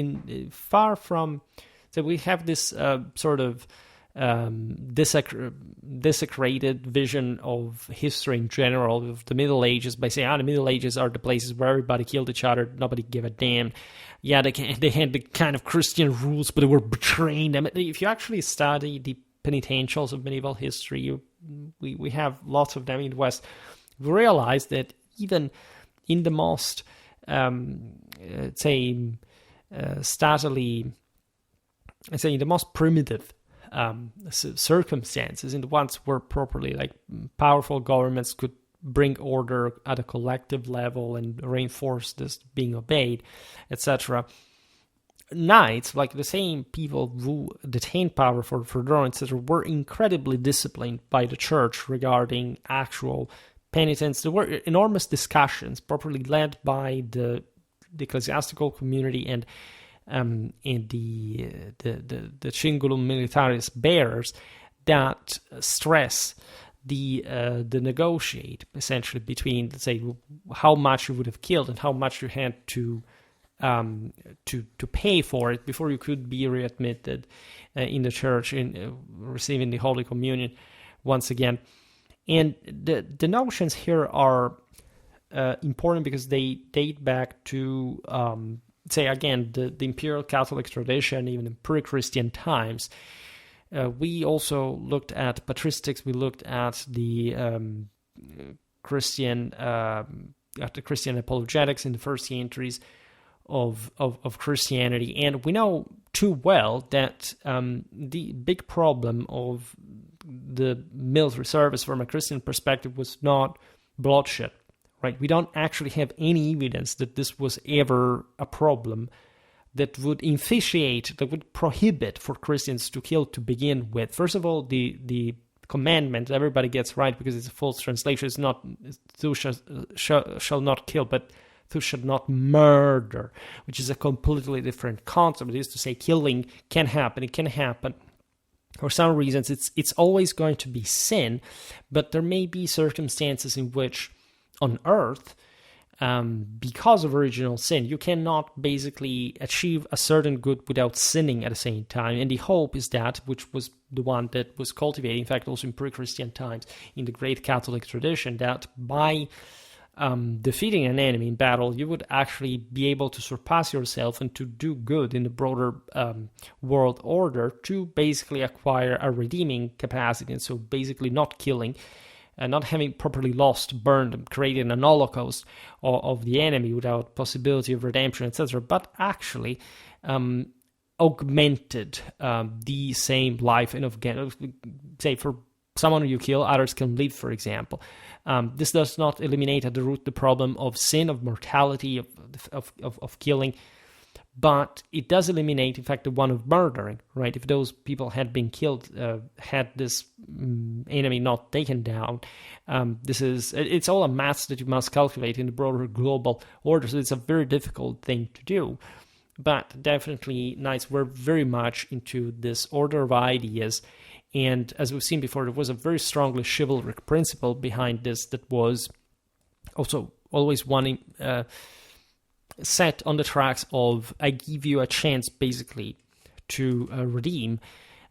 S1: far from. So we have this sort of desecrated vision of history in general, of the Middle Ages, by saying, the Middle Ages are the places where everybody killed each other, nobody gave a damn. Yeah, they had the kind of Christian rules, but they were betraying them. If you actually study the penitentials of medieval history, we have lots of them in the West. We realize that even in the most, in the most primitive circumstances, in the ones where properly like powerful governments could bring order at a collective level and reinforce this being obeyed, etc. Knights, like the same people who detained power for their own, etc., were incredibly disciplined by the church regarding actual penitence. There were enormous discussions, properly led by the ecclesiastical community and the Cingulum Militaris bearers that stress the negotiate essentially between, let's say, how much you would have killed and how much you had to pay for it before you could be readmitted in the church in receiving the Holy Communion once again. And the notions here are important because they date back to say again the imperial Catholic tradition, even in pre-Christian times. We also looked at patristics. We looked at the Christian apologetics in the first centuries of Christianity, and we know too well that the big problem of the military service from a Christian perspective was not bloodshed. Right? We don't actually have any evidence that this was ever a problem that would that would prohibit for Christians to kill to begin with. First of all, the commandment everybody gets right because it's a false translation. It's not "thou shall not kill," but "thou shalt not murder," which is a completely different concept. It is to say killing can happen. It can happen. For some reasons, it's always going to be sin, but there may be circumstances in which on earth, because of original sin, you cannot basically achieve a certain good without sinning at the same time. And the hope is that, which was the one that was cultivated, in fact, also in pre-Christian times, in the great Catholic tradition, that by defeating an enemy in battle, you would actually be able to surpass yourself and to do good in the broader world order to basically acquire a redeeming capacity. And so basically not killing, not having properly lost, burned, created an holocaust of the enemy without possibility of redemption, etc., but actually augmented the same life and again, say for someone you kill, others can live, for example. This does not eliminate at the root the problem of sin, of mortality, of killing, but it does eliminate, in fact, the one of murdering, right? If those people had been killed, had this enemy not taken down, it's all a math that you must calculate in the broader global order, so it's a very difficult thing to do. But definitely knights were very much into this order of ideas, and as we've seen before, there was a very strongly chivalric principle behind this that was also always wanting set on the tracks of, I give you a chance basically to redeem,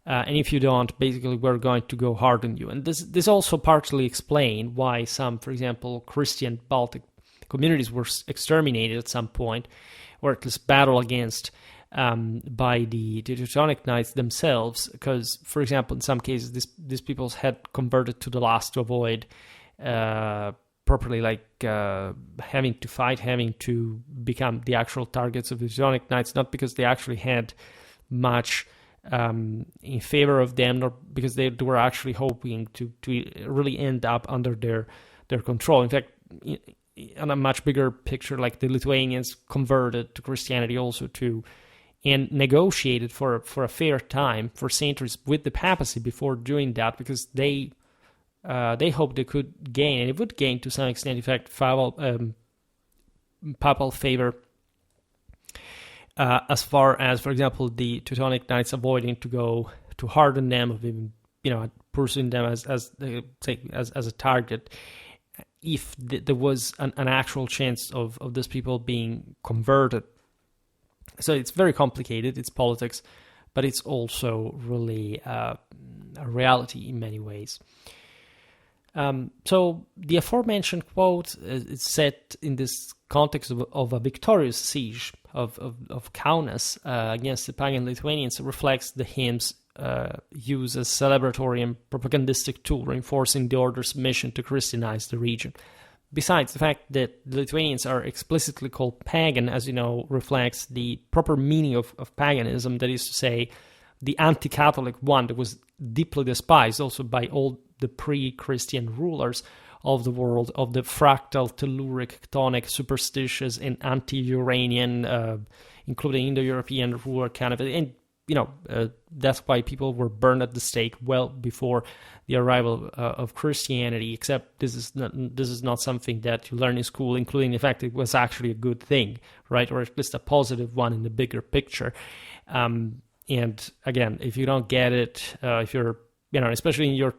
S1: and if you don't, basically we're going to go hard on you. And this also partly explains why some, for example, Christian Baltic communities were exterminated at some point, or at least battled against by the Teutonic Knights themselves, because, for example, in some cases these peoples had converted to the last to avoid properly like having to fight, having to become the actual targets of the Teutonic Knights, not because they actually had much in favor of them, nor because they were actually hoping to really end up under their control. In fact, on a much bigger picture, like the Lithuanians converted to Christianity also too, and negotiated for a fair time, for centuries, with the papacy before doing that, because they hoped they could gain, and it would gain to some extent, in fact, papal favor, as far as, for example, the Teutonic Knights avoiding to go to harden them, of even pursuing them as a target, if there was an actual chance of these people being converted. So it's very complicated. It's politics, but it's also really a reality in many ways. So the aforementioned quote is set in this context of a victorious siege of Kaunas against the pagan Lithuanians. It reflects the hymn's use as celebratory and propagandistic tool, reinforcing the order's mission to Christianize the region. Besides, the fact that the Lithuanians are explicitly called pagan, as you know, reflects the proper meaning of paganism, that is to say, the anti-Catholic one that was deeply despised also by all the pre-Christian rulers of the world, of the fractal, telluric, chthonic, superstitious, and anti-Uranian, including Indo-European ruler kind of, and that's why people were burned at the stake well before the arrival of Christianity. Except this is not something that you learn in school, including the fact it was actually a good thing, right, or at least a positive one in the bigger picture. And again, if you don't get it, if you're especially in your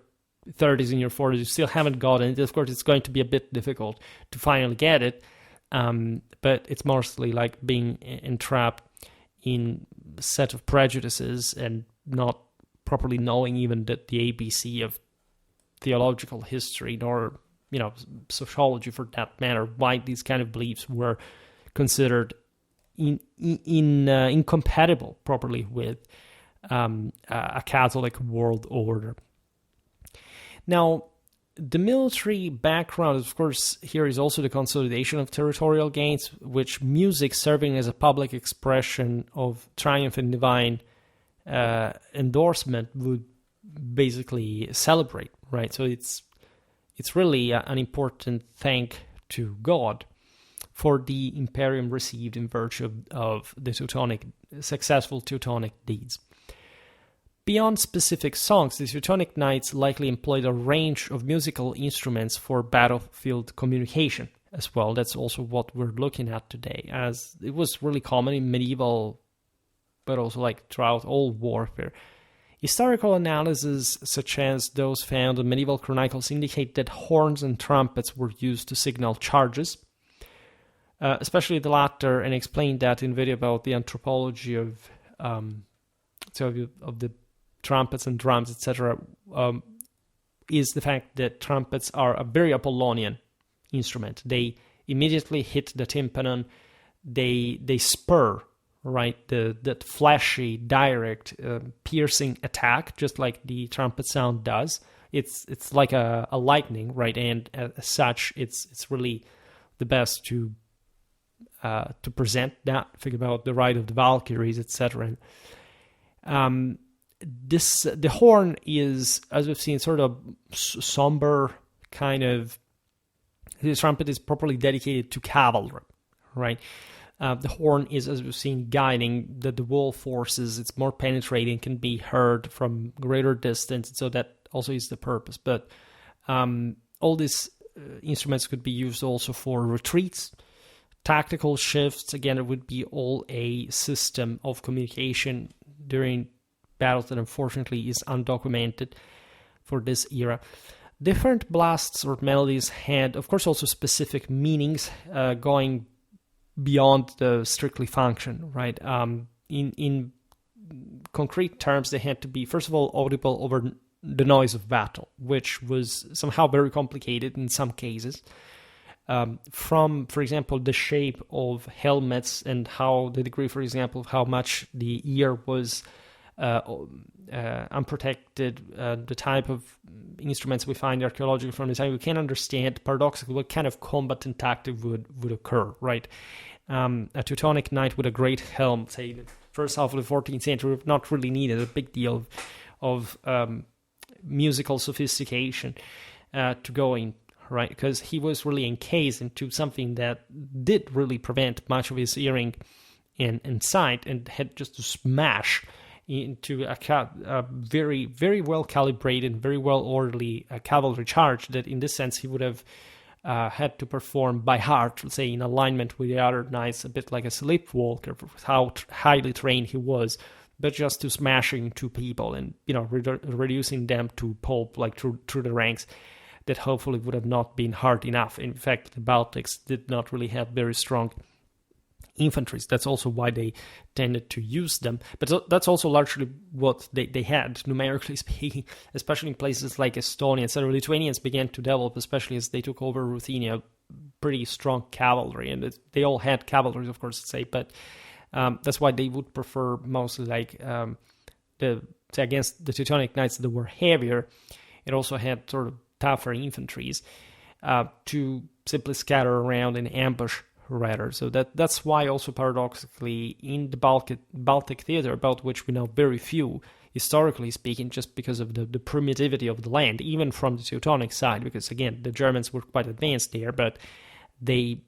S1: 30s, in your 40s, you still haven't gotten it, of course, it's going to be a bit difficult to finally get it. But it's mostly like being entrapped in a set of prejudices and not properly knowing even the ABC of theological history, nor sociology for that matter, why these kind of beliefs were considered incompatible properly with a Catholic world order. Now, the military background, of course, here is also the consolidation of territorial gains, which music serving as a public expression of triumph and divine endorsement would basically celebrate, right? So it's really an important thank to God for the imperium received in virtue of the successful Teutonic deeds. Beyond specific songs, the Teutonic Knights likely employed a range of musical instruments for battlefield communication as well. That's also what we're looking at today, as it was really common in medieval, but also like throughout all warfare. Historical analyses, such as those found in medieval chronicles, indicate that horns and trumpets were used to signal charges, especially the latter, and explained that in video about the anthropology of the trumpets and drums, etc., is the fact that trumpets are a very Apollonian instrument. They immediately hit the tympanum. They spur, right, that flashy, direct, piercing attack, just like the trumpet sound does. It's like a lightning, right, and as such, it's really the best to present that. Think about the Ride of the Valkyries, etc. The horn is, as we've seen, sort of somber kind of. The trumpet is properly dedicated to cavalry, right? The horn is, as we've seen, guiding the wall forces. It's more penetrating, can be heard from greater distance, so that also is the purpose. But all these instruments could be used also for retreats, tactical shifts. Again, it would be all a system of communication during battles that unfortunately is undocumented for this era. Different blasts or melodies had, of course, also specific meanings going beyond the strictly function, right? In concrete terms, they had to be, first of all, audible over the noise of battle, which was somehow very complicated in some cases. From, for example, the shape of helmets and how the degree, for example, of how much the ear was unprotected, the type of instruments we find archaeologically from the time, we can understand paradoxically what kind of combat and tactic would occur, right? A Teutonic knight with a great helm, say the first half of the 14th century, would not really needed a big deal of musical sophistication to go in, right? Because he was really encased into something that did really prevent much of his hearing and sight, and had just to smash into a very, very well calibrated, very well orderly cavalry charge that in this sense he would have had to perform by heart, let's say in alignment with the other knights, a bit like a sleepwalker, with how highly trained he was, but just to smashing into people and, you know, reducing them to pulp, like through the ranks, that hopefully would have not been hard enough. In fact, the Baltics did not really have very strong infantry. That's also why they tended to use them. But that's also largely what they had, numerically speaking, especially in places like Estonia. So the Lithuanians began to develop, especially as they took over Ruthenia, pretty strong cavalry. And they all had cavalry, of course, to say, but that's why they would prefer mostly like against the Teutonic knights that were heavier. It also had sort of tougher infantries to simply scatter around and ambush rather. So that's why also paradoxically in the Baltic theater, about which we know very few, historically speaking, just because of the primitivity of the land, even from the Teutonic side, because again, the Germans were quite advanced there, but they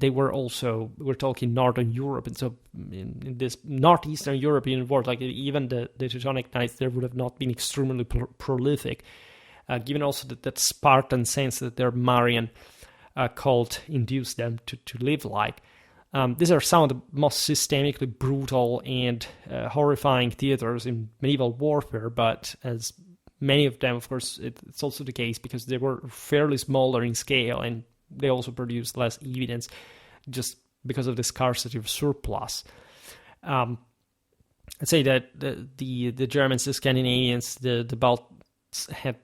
S1: were also, we're talking Northern Europe, and so in this Northeastern European war, like even the Teutonic knights there would have not been extremely prolific, given also that Spartan sense that their Marian cult induced them to live like. These are some of the most systemically brutal and horrifying theaters in medieval warfare, but as many of them, of course, it's also the case because they were fairly smaller in scale, and they also produced less evidence just because of the scarcity of surplus. I'd say that the Germans, the Scandinavians, the Balts had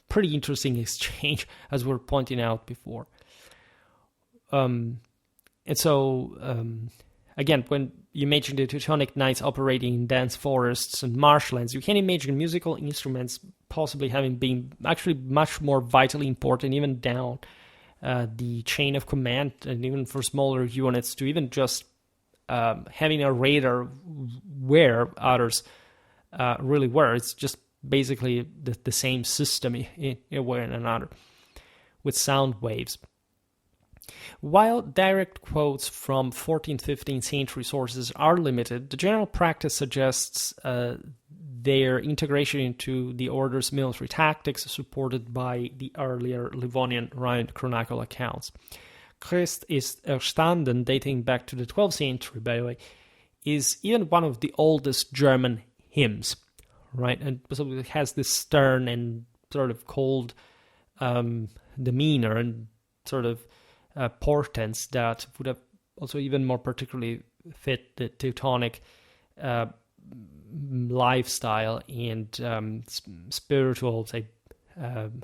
S1: pretty interesting exchange, as we were pointing out before. And so, again, when you imagine the Teutonic knights operating in dense forests and marshlands, you can imagine musical instruments possibly having been actually much more vitally important, even down the chain of command, and even for smaller units, to even just having a radar where others really were. It's just basically the same system in a way or another, with sound waves. While direct quotes from 14th, 15th century sources are limited, the general practice suggests their integration into the order's military tactics, supported by the earlier Livonian Rhine chronicle accounts. Christ ist erstanden, dating back to the 12th century, by the way, is even one of the oldest German hymns, right? And so it has this stern and sort of cold demeanor and sort of portents that would have also even more particularly fit the Teutonic lifestyle and spiritual, say,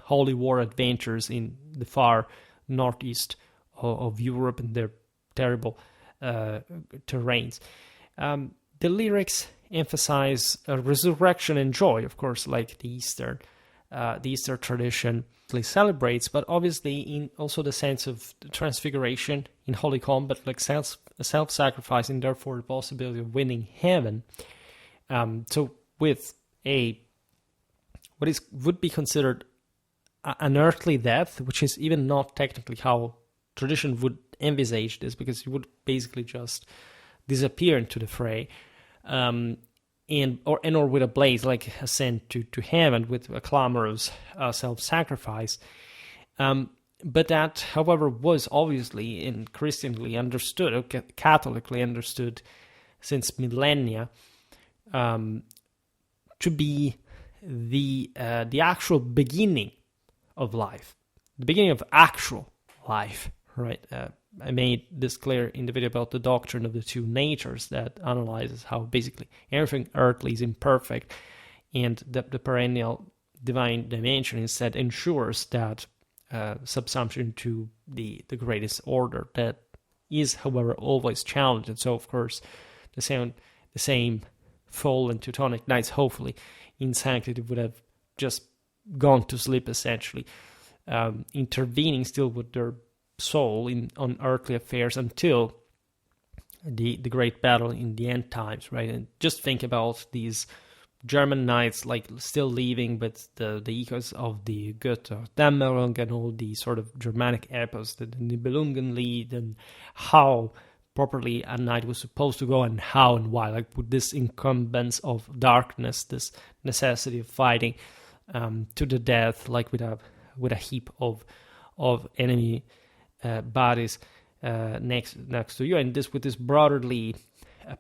S1: holy war adventures in the far northeast of Europe and their terrible terrains. The lyrics emphasize resurrection and joy, of course, like the Easter tradition celebrates, but obviously in also the sense of transfiguration in holy combat, like self-sacrifice, and therefore the possibility of winning heaven. So with what would be considered an earthly death, which is even not technically how tradition would envisage this, because you would basically just disappear into the fray, or with a blaze, like ascend to heaven with a clamorous self-sacrifice. But that, however, was obviously and Christianly understood, or Catholically understood since millennia, to be the actual beginning of life, the beginning of actual life, right? I made this clear in the video about the doctrine of the two natures that analyzes how basically everything earthly is imperfect, and that the perennial divine dimension instead ensures that subsumption to the greatest order that is, however, always challenged. And so, of course, the same fallen Teutonic knights, hopefully, in sanctity would have just gone to sleep, essentially, intervening still with their soul on earthly affairs until the great battle in the end times, right? And just think about these German knights like still leaving, but the echoes of the Götter, Dämmerung, and all the sort of Germanic epos, the Nibelungenlied, and how properly a knight was supposed to go, and how and why, like with this incumbence of darkness, this necessity of fighting to the death, like with a heap of enemy bodies next to you, and this with this brotherly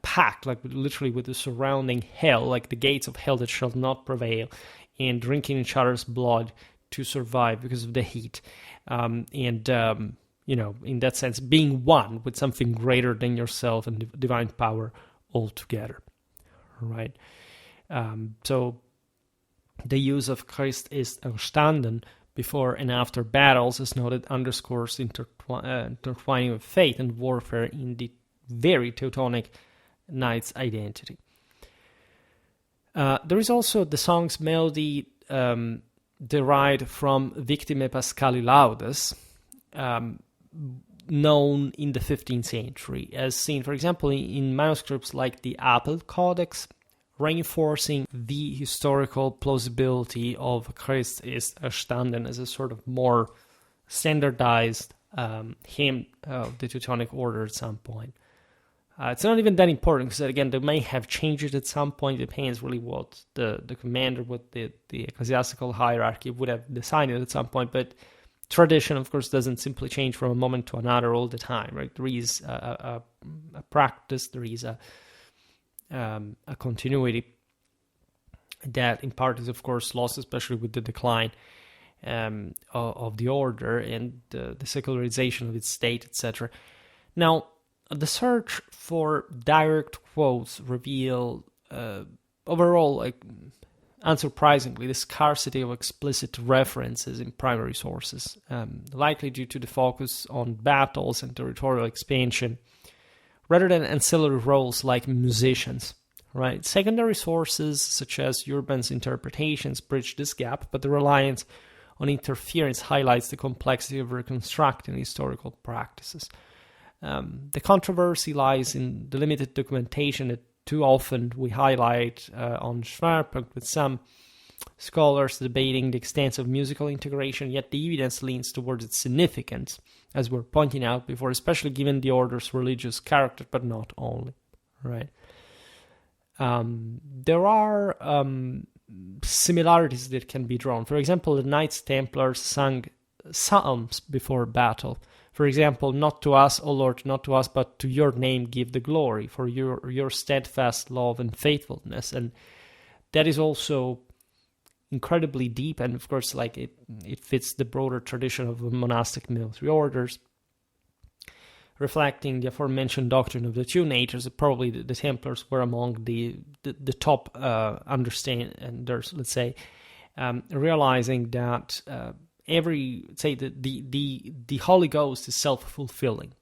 S1: pact, like literally with the surrounding hell, like the gates of hell that shall not prevail, and drinking each other's blood to survive because of the heat, you know, in that sense, being one with something greater than yourself and divine power altogether, right? So the use of Christ ist erstanden before and after battles, as noted, underscores intertwining of faith and warfare in the very Teutonic knight's identity. There is also the song's melody derived from Victime Pascali Laudes, known in the 15th century, as seen, for example, in manuscripts like the Apel Codex, reinforcing the historical plausibility of Christ ist erstanden as a sort of more standardized hymn of the Teutonic Order at some point. It's not even that important because, again, they may have changed it at some point. It depends really what the commander, what the ecclesiastical hierarchy would have decided at some point. But tradition, of course, doesn't simply change from a moment to another all the time, right? There is a practice, there is a continuity that in part is, of course, lost, especially with the decline of the order and the secularization of its state, etc. Now, the search for direct quotes reveal overall, like, unsurprisingly, the scarcity of explicit references in primary sources, likely due to the focus on battles and territorial expansion, rather than ancillary roles like musicians, right? Secondary sources, such as Urban's interpretations, bridge this gap, but the reliance on interference highlights the complexity of reconstructing historical practices. The controversy lies in the limited documentation that too often we highlight on Schwerpunkt, with some scholars debating the extent of musical integration, yet the evidence leans towards its significance, as we're pointing out before, especially given the order's religious character, but not only, right? There are similarities that can be drawn. For example, the Knights Templars sang psalms before battle. For example, not to us, O Lord, not to us, but to your name give the glory, for your steadfast love and faithfulness. And that is also incredibly deep, and of course, like it fits the broader tradition of monastic military orders, reflecting the aforementioned doctrine of the two natures. Probably the Templars were among the top understanders, let's say, realizing that the Holy Ghost is self-fulfilling,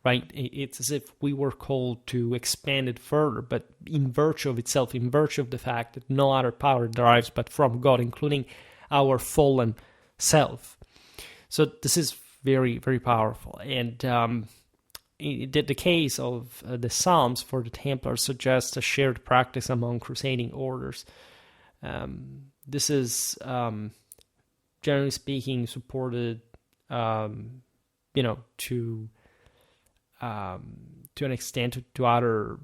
S1: right? It's as if we were called to expand it further, but in virtue of itself, in virtue of the fact that no other power derives but from God, including our fallen self. So this is very, very powerful. And the case of the Psalms for the Templars suggests a shared practice among crusading orders. This is, generally speaking, supported, to an extent to other.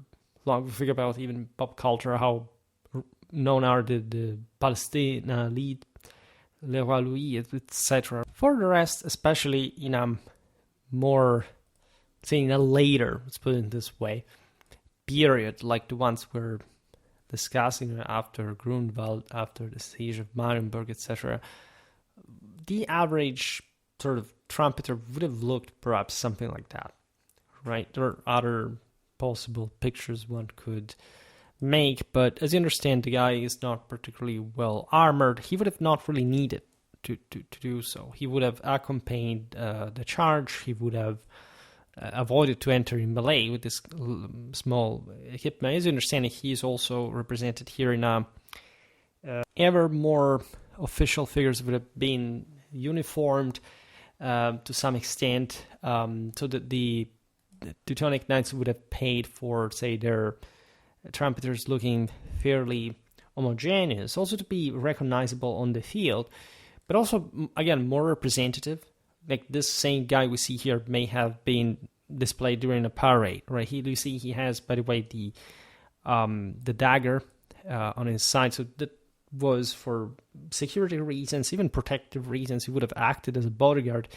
S1: Long think about even pop culture, how known are the Palestina Lied, Le Roi Louis, etc. For the rest, especially in a more, say, in a later, let's put it this way, period, like the ones we're discussing after Grunwald, after the siege of Marienburg, etc., the average sort of trumpeter would have looked perhaps something like that, right? There are other possible pictures one could make, but as you understand, the guy is not particularly well armored. He would have not really needed to do so. He would have accompanied the charge. He would have avoided to enter in Malay with this small equipment. As you understand, he is also represented here in a ever more official figures would have been uniformed to some extent, so that the Teutonic Knights would have paid for, say, their trumpeters looking fairly homogeneous, also to be recognizable on the field, but also, again, more representative. Like this same guy we see here may have been displayed during a parade, right? You see he has, by the way, the dagger on his side, so that was for security reasons, even protective reasons. He would have acted as a bodyguard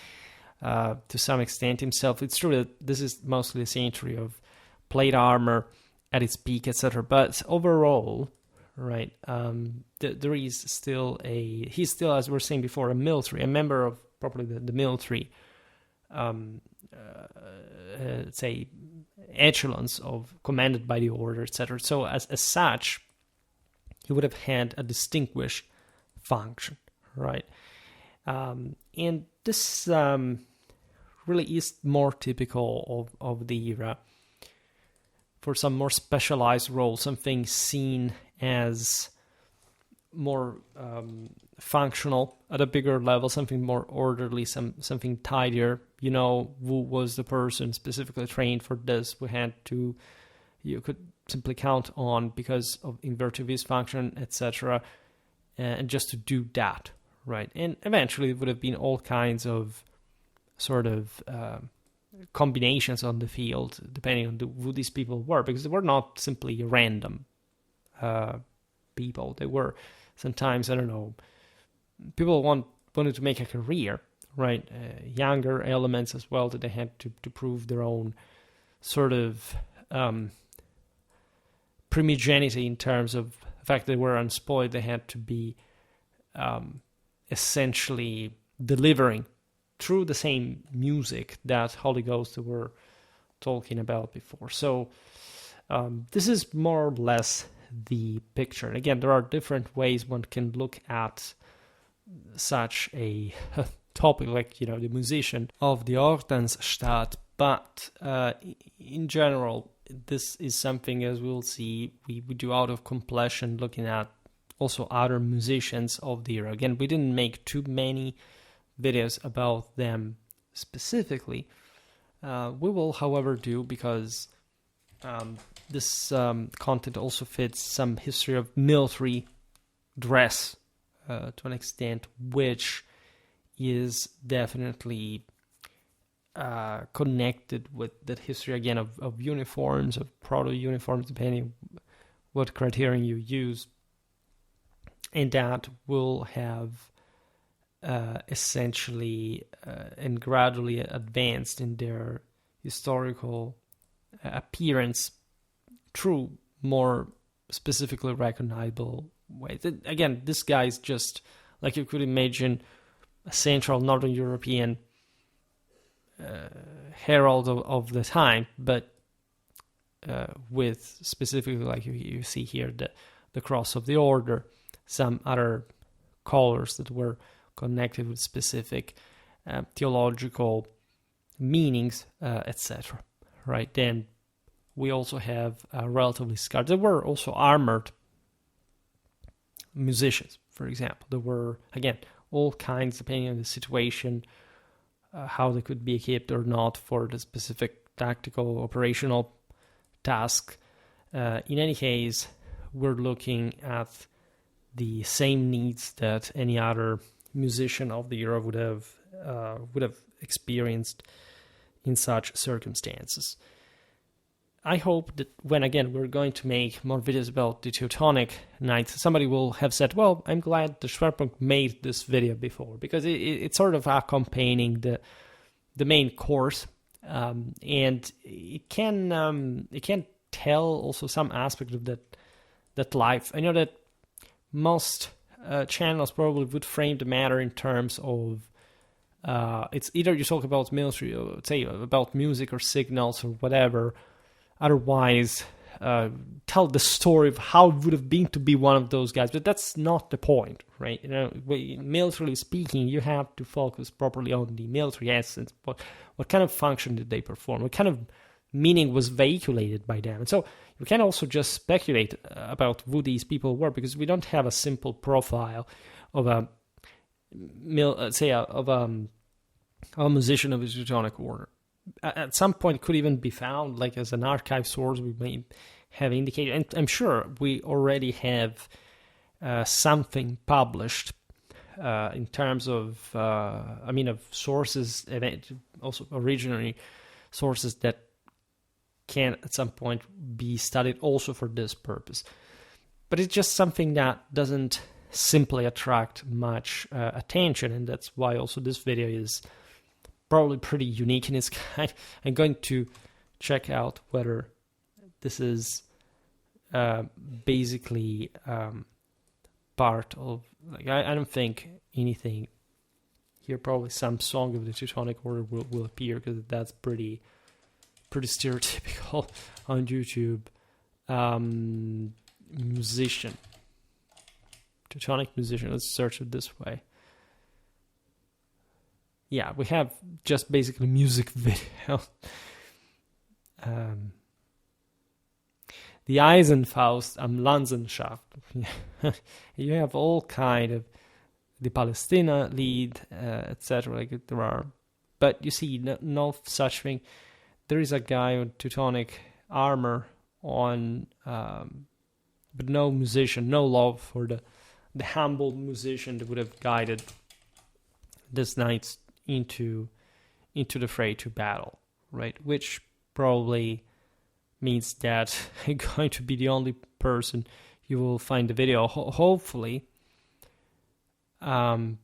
S1: to some extent himself. It's true that this is mostly a century of plate armor at its peak, etc. But overall, right, there is still he's still, as we were saying before, a member of probably the military, say, echelons of commanded by the order, etc. So as such, he would have had a distinguished function, right? And this really is more typical of the era. For some more specialized role, something seen as more functional at a bigger level, something more orderly, something tidier. Who was the person specifically trained for this? You could simply count on because of inverted vis function, etc. And just to do that, right? And eventually it would have been all kinds of sort of combinations on the field, depending on who these people were, because they were not simply random people. They were sometimes, I don't know, people wanted to make a career, right? Younger elements as well, that they had to prove their own sort of primigenity in terms of the fact they were unspoiled. They had to be essentially delivering through the same music that Holy Ghost were talking about before. So this is more or less the picture. And again, there are different ways one can look at such a topic, like, the musician of the Ordensstaat. But in general, this is something, as we'll see, we do out of completion, looking at also other musicians of the era. Again, we didn't make too many videos about them specifically. We will, however, do, because this content also fits some history of military dress to an extent, which is definitely connected with that history, again, of uniforms, of proto-uniforms, depending what criterion you use, and that will have essentially and gradually advanced in their historical appearance through more specifically recognizable ways. Again, this guy is just, like you could imagine, a Central Northern European herald of the time, but with specifically, like you see here, the cross of the order, some other colors that were connected with specific theological meanings, etc. Right? Then we also have relatively scarred. There were also armored musicians, for example. There were, again, all kinds, depending on the situation, how they could be equipped or not for the specific tactical, operational task. In any case, we're looking at the same needs that any other musician of the era would have experienced in such circumstances. I hope that when, again, we're going to make more videos about the Teutonic Knights, somebody will have said, well, I'm glad the Schwerpunkt made this video before, because it's sort of accompanying the main course, and it can tell also some aspect of that life. I know that most channels probably would frame the matter in terms of it's either you talk about military, or say about music or signals or whatever. Otherwise, tell the story of how it would have been to be one of those guys, but that's not the point, right? You know, militarily speaking, you have to focus properly on the military essence. What kind of function did they perform? What kind of meaning was vehiculated by them? And so you can also just speculate about who these people were, because we don't have a simple profile of a musician of the Teutonic Order. At some point, it could even be found, like as an archive source, we may have indicated, and I'm sure we already have something published in terms of, of sources, also originally sources that can at some point be studied also for this purpose. But it's just something that doesn't simply attract much attention, and that's why also this video is probably pretty unique in its kind. I'm going to check out whether this is basically part of, like, I don't think anything here, probably some song of the Teutonic Order will appear, because that's pretty stereotypical on YouTube. Musician, Teutonic musician, let's search it this way. Yeah, we have just basically music video. The Eisenfaust am Lanzenschaft. You have all kind of the Palestina lead, etc. Like there are, but you see, no such thing. There is a guy with Teutonic armor on, but no musician, no love for the humble musician that would have guided these knights into the fray to battle, right? Which probably means that I'm going to be the only person you will find the video, hopefully, in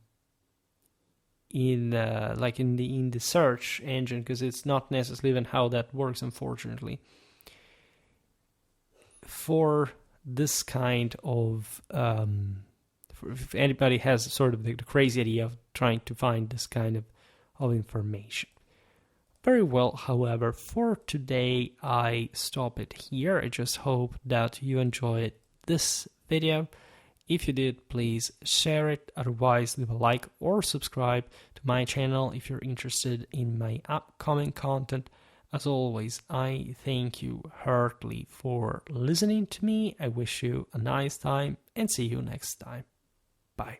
S1: the search engine, because it's not necessarily even how that works, unfortunately. For this kind of if anybody has sort of the crazy idea of trying to find this kind of information. Very well, however, for today I stop it here. I just hope that you enjoyed this video. If you did, please share it. Otherwise, leave a like or subscribe to my channel if you're interested in my upcoming content. As always, I thank you heartily for listening to me. I wish you a nice time and see you next time. Bye.